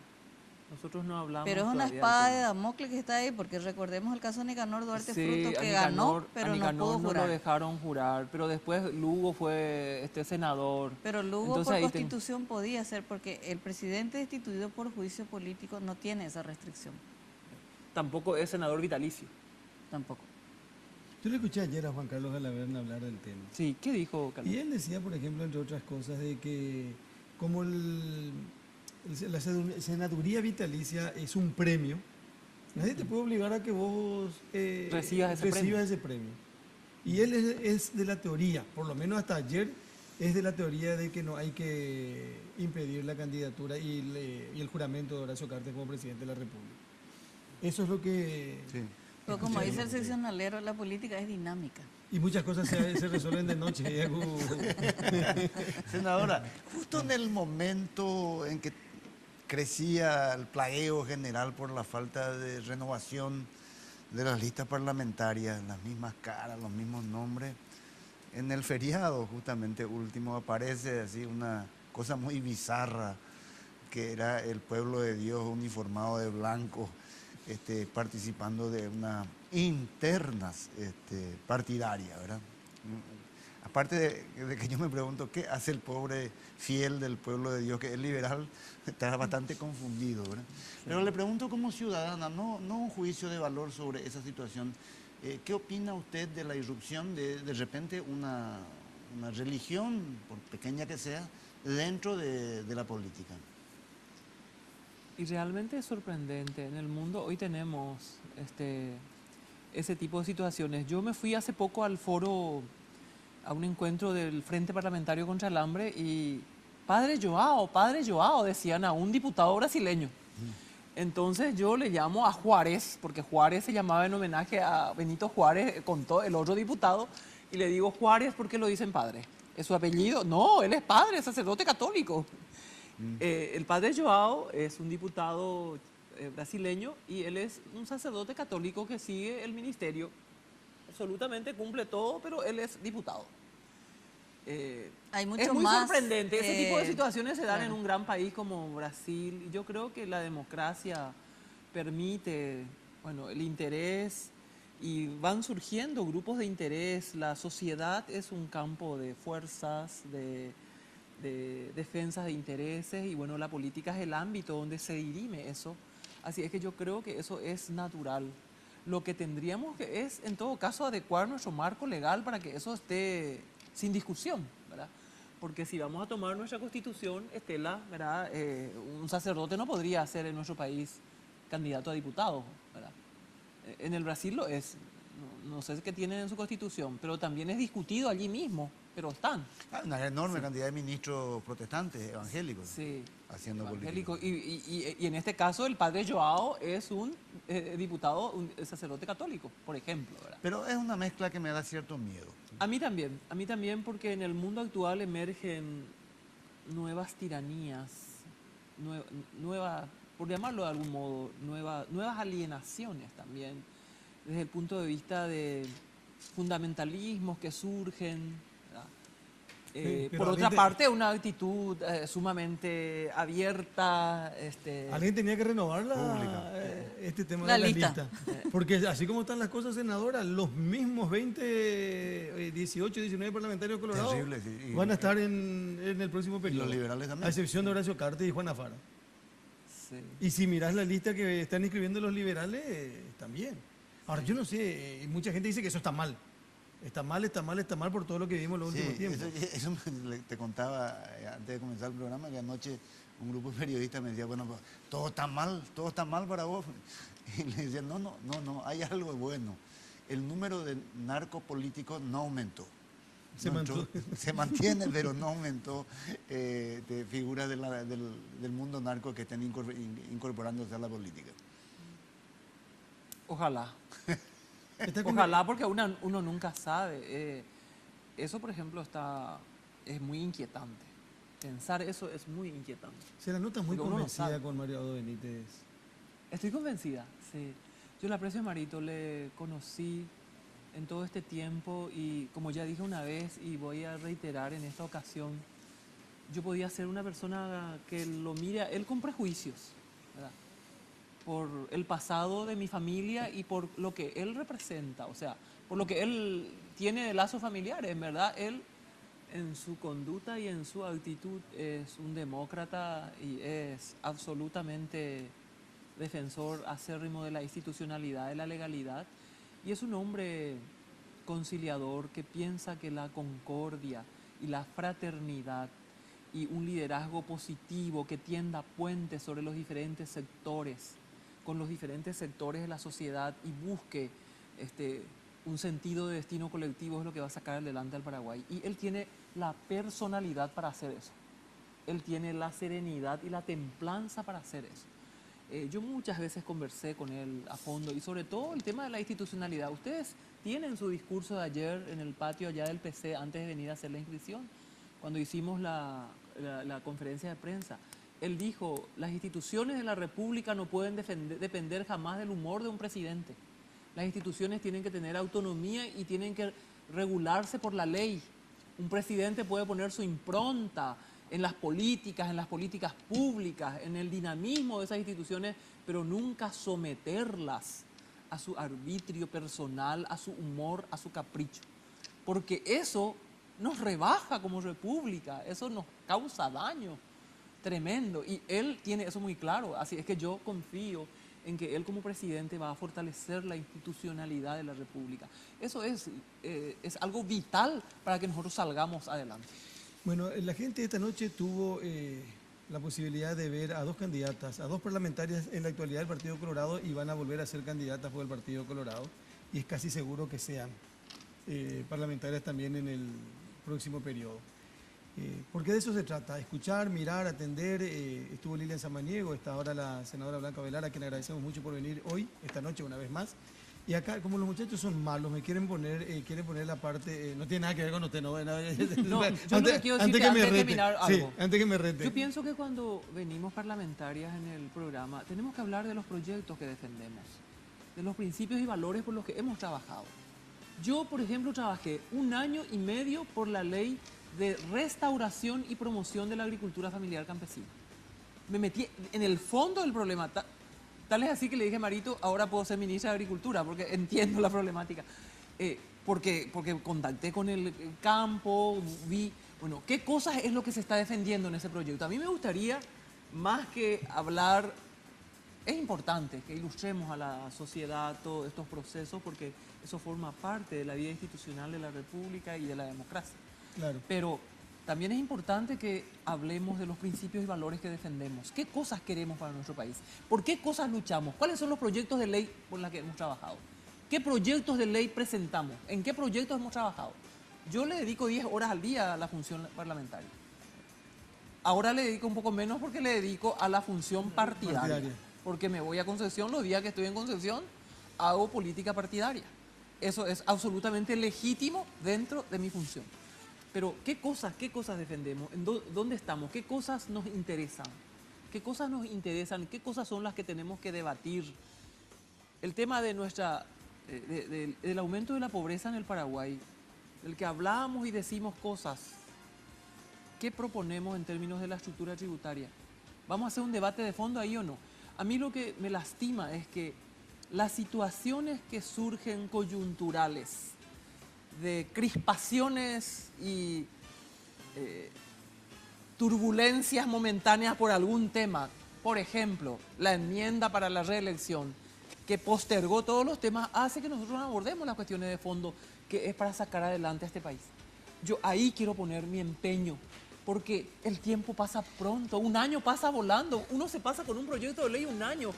Nosotros no hablamos Pero es una todavía del espada de tema. Damocles que está ahí, porque recordemos el caso de Nicanor Duarte Sí, Fruto, que a ganó, Nicanor- pero a no Nicanor pudo no jurar. lo dejaron jurar, pero después Lugo fue senador. Pero Lugo Entonces por ahí constitución podía ser, porque el presidente destituido por juicio político no tiene esa restricción, tampoco es senador vitalicio. tampoco. Yo le escuché ayer a Juan Carlos Galaverne hablar del tema. Sí, ¿qué dijo Carlos? Y él decía, por ejemplo, entre otras cosas, de que como la senaduría vitalicia es un premio, nadie te puede obligar a que vos Recibas ese ese premio. Y él es de la teoría, por lo menos hasta ayer, es de la teoría de que no hay que impedir la candidatura y el juramento de Horacio Cartes como presidente de la República. Eso es lo que... Sí. Pero como dice el seccionalero, la política es dinámica. Y muchas cosas se resuelven de noche. Senadora, justo en el momento en que crecía el plagueo general por la falta de renovación de las listas parlamentarias, las mismas caras, los mismos nombres, en el feriado justamente último aparece así una cosa muy bizarra, que era el pueblo de Dios uniformado de blanco, participando de unas internas partidarias, ¿verdad? Aparte de que yo me pregunto qué hace el pobre fiel del pueblo de Dios, que es liberal, está bastante confundido, ¿verdad? Pero le pregunto como ciudadana, no un juicio de valor sobre esa situación. ¿Qué opina usted de la irrupción de repente una religión, por pequeña que sea, dentro de la política? Y realmente es sorprendente. En el mundo hoy tenemos ese tipo de situaciones. Yo me fui hace poco al foro, a un encuentro del Frente Parlamentario contra el Hambre y Padre Joao, decían a un diputado brasileño. Entonces yo le llamo a Juárez, porque Juárez se llamaba en homenaje a Benito Juárez, contó el otro diputado, y le digo Juárez porque lo dicen padre. ¿Es su apellido? No, él es padre, sacerdote católico. El padre Joao es un diputado brasileño y él es un sacerdote católico que sigue el ministerio. Absolutamente cumple todo, pero él es diputado. Hay mucho Es muy más, sorprendente. Ese tipo de situaciones se dan claro. en un gran país como Brasil. Y yo creo que la democracia permite, bueno, el interés y van surgiendo grupos de interés. La sociedad es un campo de fuerzas, de defensas de intereses y bueno, la política es el ámbito donde se dirime eso. Así es que yo creo que eso es natural. Lo que tendríamos que es, en todo caso, adecuar nuestro marco legal para que eso esté sin discusión, ¿verdad? Porque si vamos a tomar nuestra Constitución, Estela, ¿verdad? Un sacerdote no podría ser en nuestro país candidato a diputado, ¿verdad? En el Brasil lo es. no sé qué tienen en su constitución, pero también es discutido allí mismo, pero están. Una enorme cantidad de ministros protestantes, evangélicos, Sí, haciendo evangélico. política. Y en este caso el padre Joao es un diputado, un sacerdote católico, por ejemplo, ¿verdad? Pero es una mezcla que me da cierto miedo. A mí también porque en el mundo actual emergen nuevas tiranías, nuevas, por llamarlo de algún modo, nuevas alienaciones también, desde el punto de vista de fundamentalismos que surgen, ¿verdad? Pero Por otra parte, una actitud sumamente abierta. Alguien tenía que renovar Pública. este tema La de la lista. lista. Porque así como están las cosas, senadora, los mismos 20, 18, 19 parlamentarios colorados Terrible, sí. van a estar en el próximo periodo. los liberales también. A excepción de Horacio Cartes y Juana Fara. Sí. Y si mirás la lista que están inscribiendo los liberales, también. Ahora, yo no sé, mucha gente dice que eso está mal. Está mal por todo lo que vivimos en los Sí, últimos tiempos. eso te contaba antes de comenzar el programa, que anoche un grupo de periodistas me decía, bueno, pues, todo está mal para vos. Y le decía, no, hay algo bueno. El número de narcopolíticos no aumentó. Se mantiene, pero no aumentó de figuras del mundo narco que estén incorporándose a la política. Ojalá. Está con- Ojalá, porque uno nunca sabe. Eso, por ejemplo, es muy inquietante. Pensar eso es muy inquietante. Se la nota muy Porque uno no convencida sabe. con Mario Abdo Benítez. Estoy convencida, sí. Yo la aprecio a Marito, le conocí en todo este tiempo y como ya dije una vez y voy a reiterar en esta ocasión, yo podía ser una persona que lo mire a él con prejuicios, ¿verdad? Por el pasado de mi familia y por lo que él representa, o sea, por lo que él tiene de lazos familiares, en verdad, él en su conducta y en su actitud es un demócrata y es absolutamente defensor acérrimo de la institucionalidad, de la legalidad, y es un hombre conciliador que piensa que la concordia y la fraternidad y un liderazgo positivo que tienda puentes sobre los diferentes sectores, con los diferentes sectores de la sociedad y busque un sentido de destino colectivo es lo que va a sacar adelante al Paraguay. Y él tiene la personalidad para hacer eso. Él tiene la serenidad y la templanza para hacer eso. Yo muchas veces conversé con él a fondo y sobre todo el tema de la institucionalidad. Ustedes tienen su discurso de ayer en el patio allá del PC antes de venir a hacer la inscripción, cuando hicimos la conferencia de prensa. Él dijo, las instituciones de la República no pueden depender jamás del humor de un presidente. Las instituciones tienen que tener autonomía y tienen que regularse por la ley. Un presidente puede poner su impronta en las políticas públicas, en el dinamismo de esas instituciones, pero nunca someterlas a su arbitrio personal, a su humor, a su capricho. Porque eso nos rebaja como república, eso nos causa daño tremendo. Y él tiene eso muy claro, así es que yo confío en que él como presidente va a fortalecer la institucionalidad de la república. Eso es algo vital para que nosotros salgamos adelante. Bueno, la gente esta noche tuvo la posibilidad de ver a dos candidatas, a dos parlamentarias en la actualidad del Partido Colorado y van a volver a ser candidatas por el Partido Colorado y es casi seguro que sean parlamentarias también en el próximo periodo. Porque de eso se trata, escuchar, mirar, atender. Estuvo Lilian Samaniego, está ahora la senadora Blanca Velar, a quien agradecemos mucho por venir hoy, esta noche una vez más. Y acá, como los muchachos son malos, me quieren poner la parte, no tiene nada que ver con usted, ¿no? No, yo lo que quiero decirte antes de mirar algo. Sí, antes que me rete. Yo pienso que cuando venimos parlamentarias en el programa, tenemos que hablar de los proyectos que defendemos, de los principios y valores por los que hemos trabajado. Yo, por ejemplo, trabajé 1 año y medio por la ley de restauración y promoción de la agricultura familiar campesina. Me metí en el fondo del problema. Tal es así que le dije a Marito, ahora puedo ser ministra de Agricultura, porque entiendo la problemática. Porque contacté con el campo, vi, bueno, qué cosas es lo que se está defendiendo en ese proyecto. A mí me gustaría, más que hablar, es importante que ilustremos a la sociedad todos estos procesos, porque eso forma parte de la vida institucional de la República y de la democracia. Claro. Pero también es importante que hablemos de los principios y valores que defendemos. ¿Qué cosas queremos para nuestro país? ¿Por qué cosas luchamos? ¿Cuáles son los proyectos de ley por los que hemos trabajado? ¿Qué proyectos de ley presentamos? ¿En qué proyectos hemos trabajado? Yo le dedico 10 horas al día a la función parlamentaria. Ahora le dedico un poco menos porque le dedico a la función partidaria. Porque me voy a Concepción, los días que estoy en Concepción hago política partidaria. Eso es absolutamente legítimo dentro de mi función. Pero ¿qué cosas defendemos? ¿Dónde estamos? ¿Qué cosas nos interesan? ¿Qué cosas nos interesan? ¿Qué cosas son las que tenemos que debatir? El tema de del aumento de la pobreza en el Paraguay, del que hablamos y decimos cosas. ¿Qué proponemos en términos de la estructura tributaria? ¿Vamos a hacer un debate de fondo ahí o no? A mí lo que me lastima es que las situaciones que surgen coyunturales, de crispaciones y turbulencias momentáneas por algún tema, por ejemplo, la enmienda para la reelección, que postergó todos los temas, hace que nosotros no abordemos las cuestiones de fondo, que es para sacar adelante a este país. Yo ahí quiero poner mi empeño, porque el tiempo pasa pronto, un año pasa volando, uno se pasa con un proyecto de ley un año.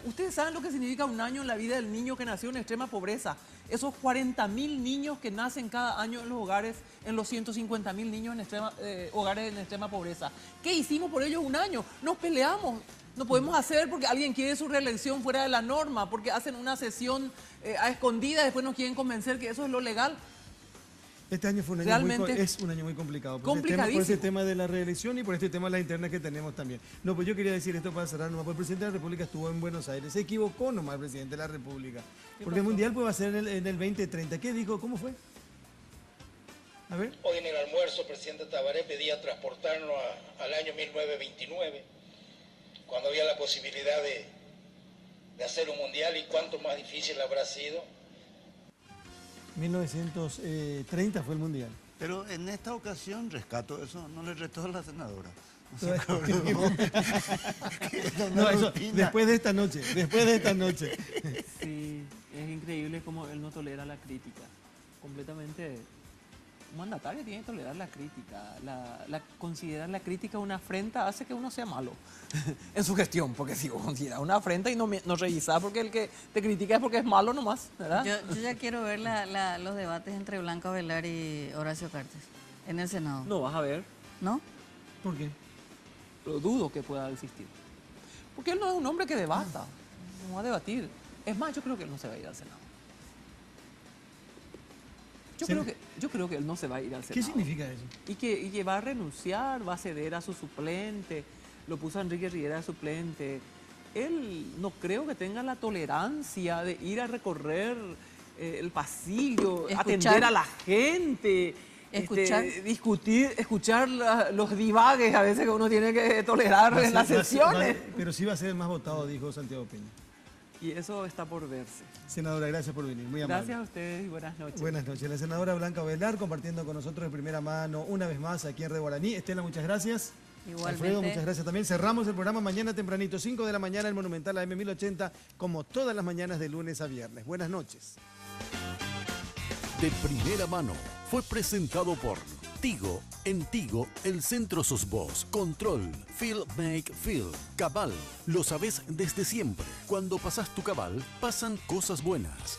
Ustedes saben lo que significa un año en la vida del niño que nació en extrema pobreza. Esos 40.000 niños que nacen cada año en los hogares, en los 150.000 niños en hogares en extrema pobreza. ¿Qué hicimos por ellos un año? Nos peleamos. No podemos hacer porque alguien quiere su reelección fuera de la norma, porque hacen una sesión a escondidas, después nos quieren convencer que eso es lo legal. Este año fue un año es un año muy complicado. Por ese tema de la reelección y por este tema de las internas que tenemos también. No, pues yo quería decir esto para cerrar nomás. Pues el presidente de la República estuvo en Buenos Aires. Se equivocó nomás el presidente de la República. Porque el Mundial pues, va a ser en el 2030. ¿Qué dijo? ¿Cómo fue? A ver. Hoy en el almuerzo el presidente Tabaré pedía transportarnos al año 1929, cuando había la posibilidad de hacer un Mundial, y cuánto más difícil habrá sido. 1930 fue el Mundial. Pero en esta ocasión rescato eso, no le retó a la senadora. No, eso, después de esta noche. Sí, es increíble cómo él no tolera la crítica. Completamente. Un mandatario tiene que tolerar la crítica. Considerar la crítica una afrenta hace que uno sea malo en su gestión. Porque si vos consideras una afrenta y no revisás porque el que te critica es porque es malo nomás, ¿verdad? Yo ya quiero ver los debates entre Blanca Velar y Horacio Cartes en el Senado. No vas a ver. ¿No? ¿Por qué? Pero dudo que pueda existir. Porque él no es un hombre que debata. No va a debatir. Es más, yo creo que él no se va a ir al Senado. Yo creo que él no se va a ir al Senado. ¿Qué significa eso? Y que va a renunciar, va a ceder a su suplente. Lo puso a Enrique Riera de suplente. Él no creo que tenga la tolerancia de ir a recorrer el pasillo, atender a la gente, discutir, escuchar los divagues a veces que uno tiene que tolerar en las sesiones. Pero sí va a ser el más votado, dijo Santiago Peña. Y eso está por verse. Senadora, gracias por venir, muy amable. Gracias a ustedes y buenas noches. Buenas noches. La senadora Blanca Velar compartiendo con nosotros de primera mano una vez más aquí en Red Guaraní. Estela, muchas gracias. Igualmente. Alfredo, muchas gracias también. Cerramos el programa mañana tempranito, 5 de la mañana, el Monumental AM 1080, como todas las mañanas de lunes a viernes. Buenas noches. De primera mano fue presentado por Tigo. En Tigo, el centro sos vos. Control, Feel Make Feel. Cabal, lo sabés desde siempre. Cuando pasás tu cabal, pasan cosas buenas.